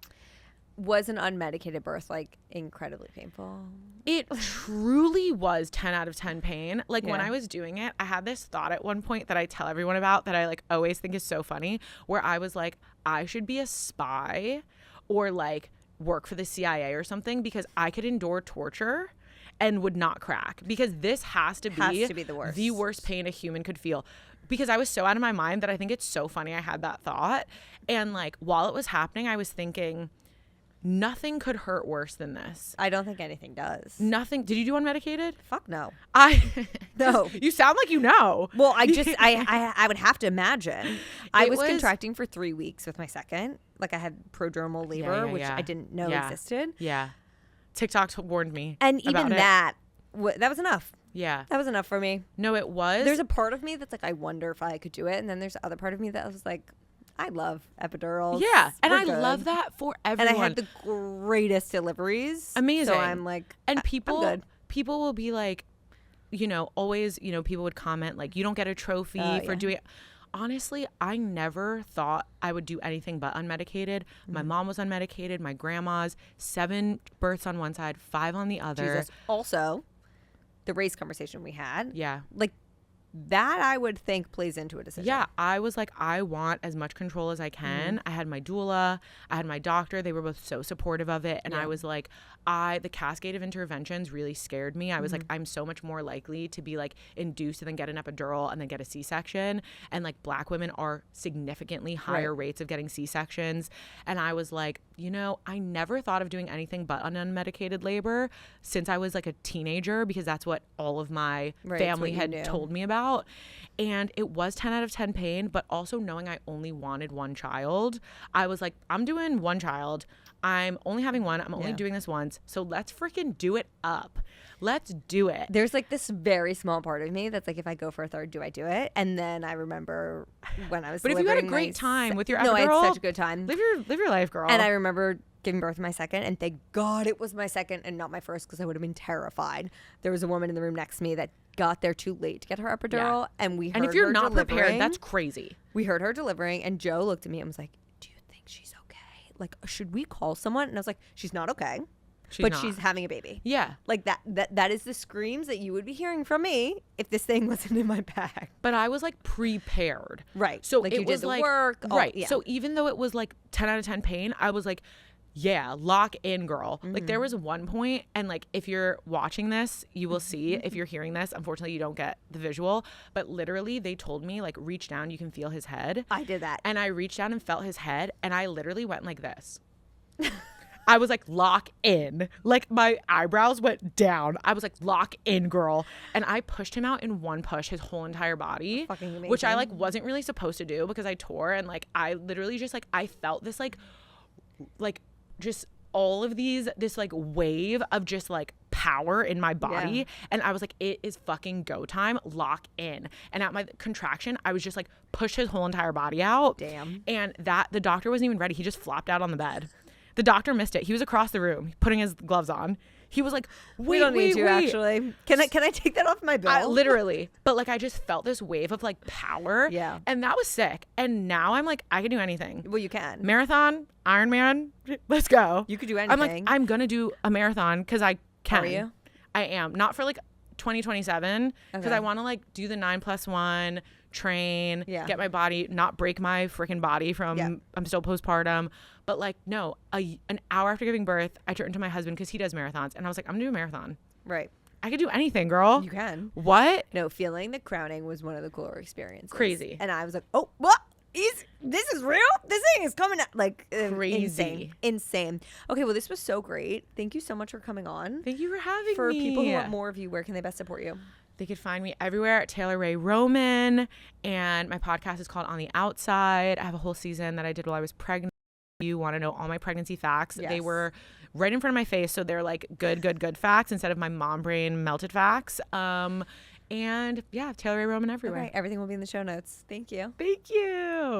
Was an unmedicated birth like incredibly painful? It truly was 10 out of 10 pain. Like when Yeah. I was doing it, I had this thought at one point that I tell everyone about that I like always think is so funny, where I was like, I should be a spy or like work for the CIA or something because I could endure torture and would not crack, because this has to be the worst pain a human could feel. Because I was so out of my mind that I think it's so funny I had that thought. And like while it was happening, I was thinking, nothing could hurt worse than this. I don't think anything does. Nothing. Did you do unmedicated? Fuck no. No. You sound like you know. Well, I would have to imagine. I was was contracting for 3 weeks with my second. Like I had prodromal labor, which yeah. I didn't know Yeah. existed. Yeah. TikTok warned me. And even about it. that was enough. Yeah. That was enough for me. No, it was. There's a part of me that's like, I wonder if I could do it. And then there's the other part of me that was like, I love epidurals. Yeah. And We're I good. love that for And everyone. I had the greatest deliveries. Amazing. So I'm like, and I'm people good. will be like, you know, always, you know, people would comment like, you don't get a trophy for yeah. doing it. Honestly, I never thought I would do anything but unmedicated. My mom was unmedicated. My grandma's 7 births on one side, 5 on the other. Jesus. Also, the race conversation we had. Yeah. Like that I would think plays into a decision. Yeah, I was like, I want as much control as I can. I had my doula, I had my doctor. They were both so supportive of it. And I was like, the cascade of interventions really scared me. I was like, I'm so much more likely to be like induced and then get an epidural and then get a C-section. And like Black women are significantly higher rates of getting C-sections. And I was like, you know, I never thought of doing anything but an unmedicated labor since I was like a teenager, because that's what all of my family had told me about. And it was 10 out of 10 pain, but also knowing I only wanted one child, I was like, I'm doing one child. I'm only having one. I'm only doing this once. So let's freaking do it up. Let's do it. There's like this very small part of me that's like, if I go for a third, do I do it? And then I remember when I was But if you had a great time with your epidural, no, I had such a good time. Live your life, girl. And I remember giving birth to my second, and thank God it was my second and not my first, because I would have been terrified. There was a woman in the room next to me that got there too late to get her epidural, and we heard and if you're her not delivering. prepared, that's crazy. We heard her delivering, and Joe looked at me and was like, "Do you think she's okay? Like, should we call someone?" And I was like, "She's not okay, but she's having a baby." Yeah, like that is the screams that you would be hearing from me if this thing wasn't in my bag. But I was like prepared, right? So like it you was did the like work, right. So even though it was like 10 out of 10 pain, I was like, yeah, lock in, girl. Like there was one point, and like if you're watching this, you will see. If you're hearing this, unfortunately you don't get the visual, but literally they told me like, reach down, you can feel his head. I did that. And I reached down and felt his head, and I literally went like this. I was like, lock in. Like my eyebrows went down. I was like, lock in, girl. And I pushed him out in one push, his whole entire body, fucking amazing. which I like wasn't really supposed to do because I tore, and like I literally just like, I felt this like just all of this like wave of just like power in my body. And I was like, it is fucking go time, lock in. And at my contraction, I was just like, push his whole entire body out. Damn. And that the doctor wasn't even ready. He just flopped out on the bed. The doctor missed it. He was across the room putting his gloves on. He was like, wait, we don't need you, wait. actually. Can I take that off my bill? Literally. But like, I just felt this wave of like power. Yeah. And that was sick. And now I'm like, I can do anything. Well, you can. Marathon, Ironman, let's go. You could do anything. I'm like, I'm going to do a marathon because I can. Are you? I am. Not for like 2027 because I want to like do the 9+1, train, get my body, not break my freaking body from, I'm still postpartum. But like, no, an hour after giving birth, I turned to my husband because he does marathons. And I was like, I'm going to do a marathon. Right. I could do anything, girl. You can. What? No, feeling the crowning was one of the cooler experiences. Crazy. And I was like, oh, what? This is real? This thing is coming out. Like, crazy. Insane. Okay, well, this was so great. Thank you so much for coming on. Thank you for having me. For people who want more of you, where can they best support you? They could find me everywhere at Taylor Rae Roman. And my podcast is called On the Outside. I have a whole season that I did while I was pregnant. You want to know all my pregnancy facts. Yes. They were right in front of my face. So they're like good facts instead of my mom brain melted facts. And yeah, Taylor Rae Roman everywhere. Okay, everything will be in the show notes. Thank you. Thank you.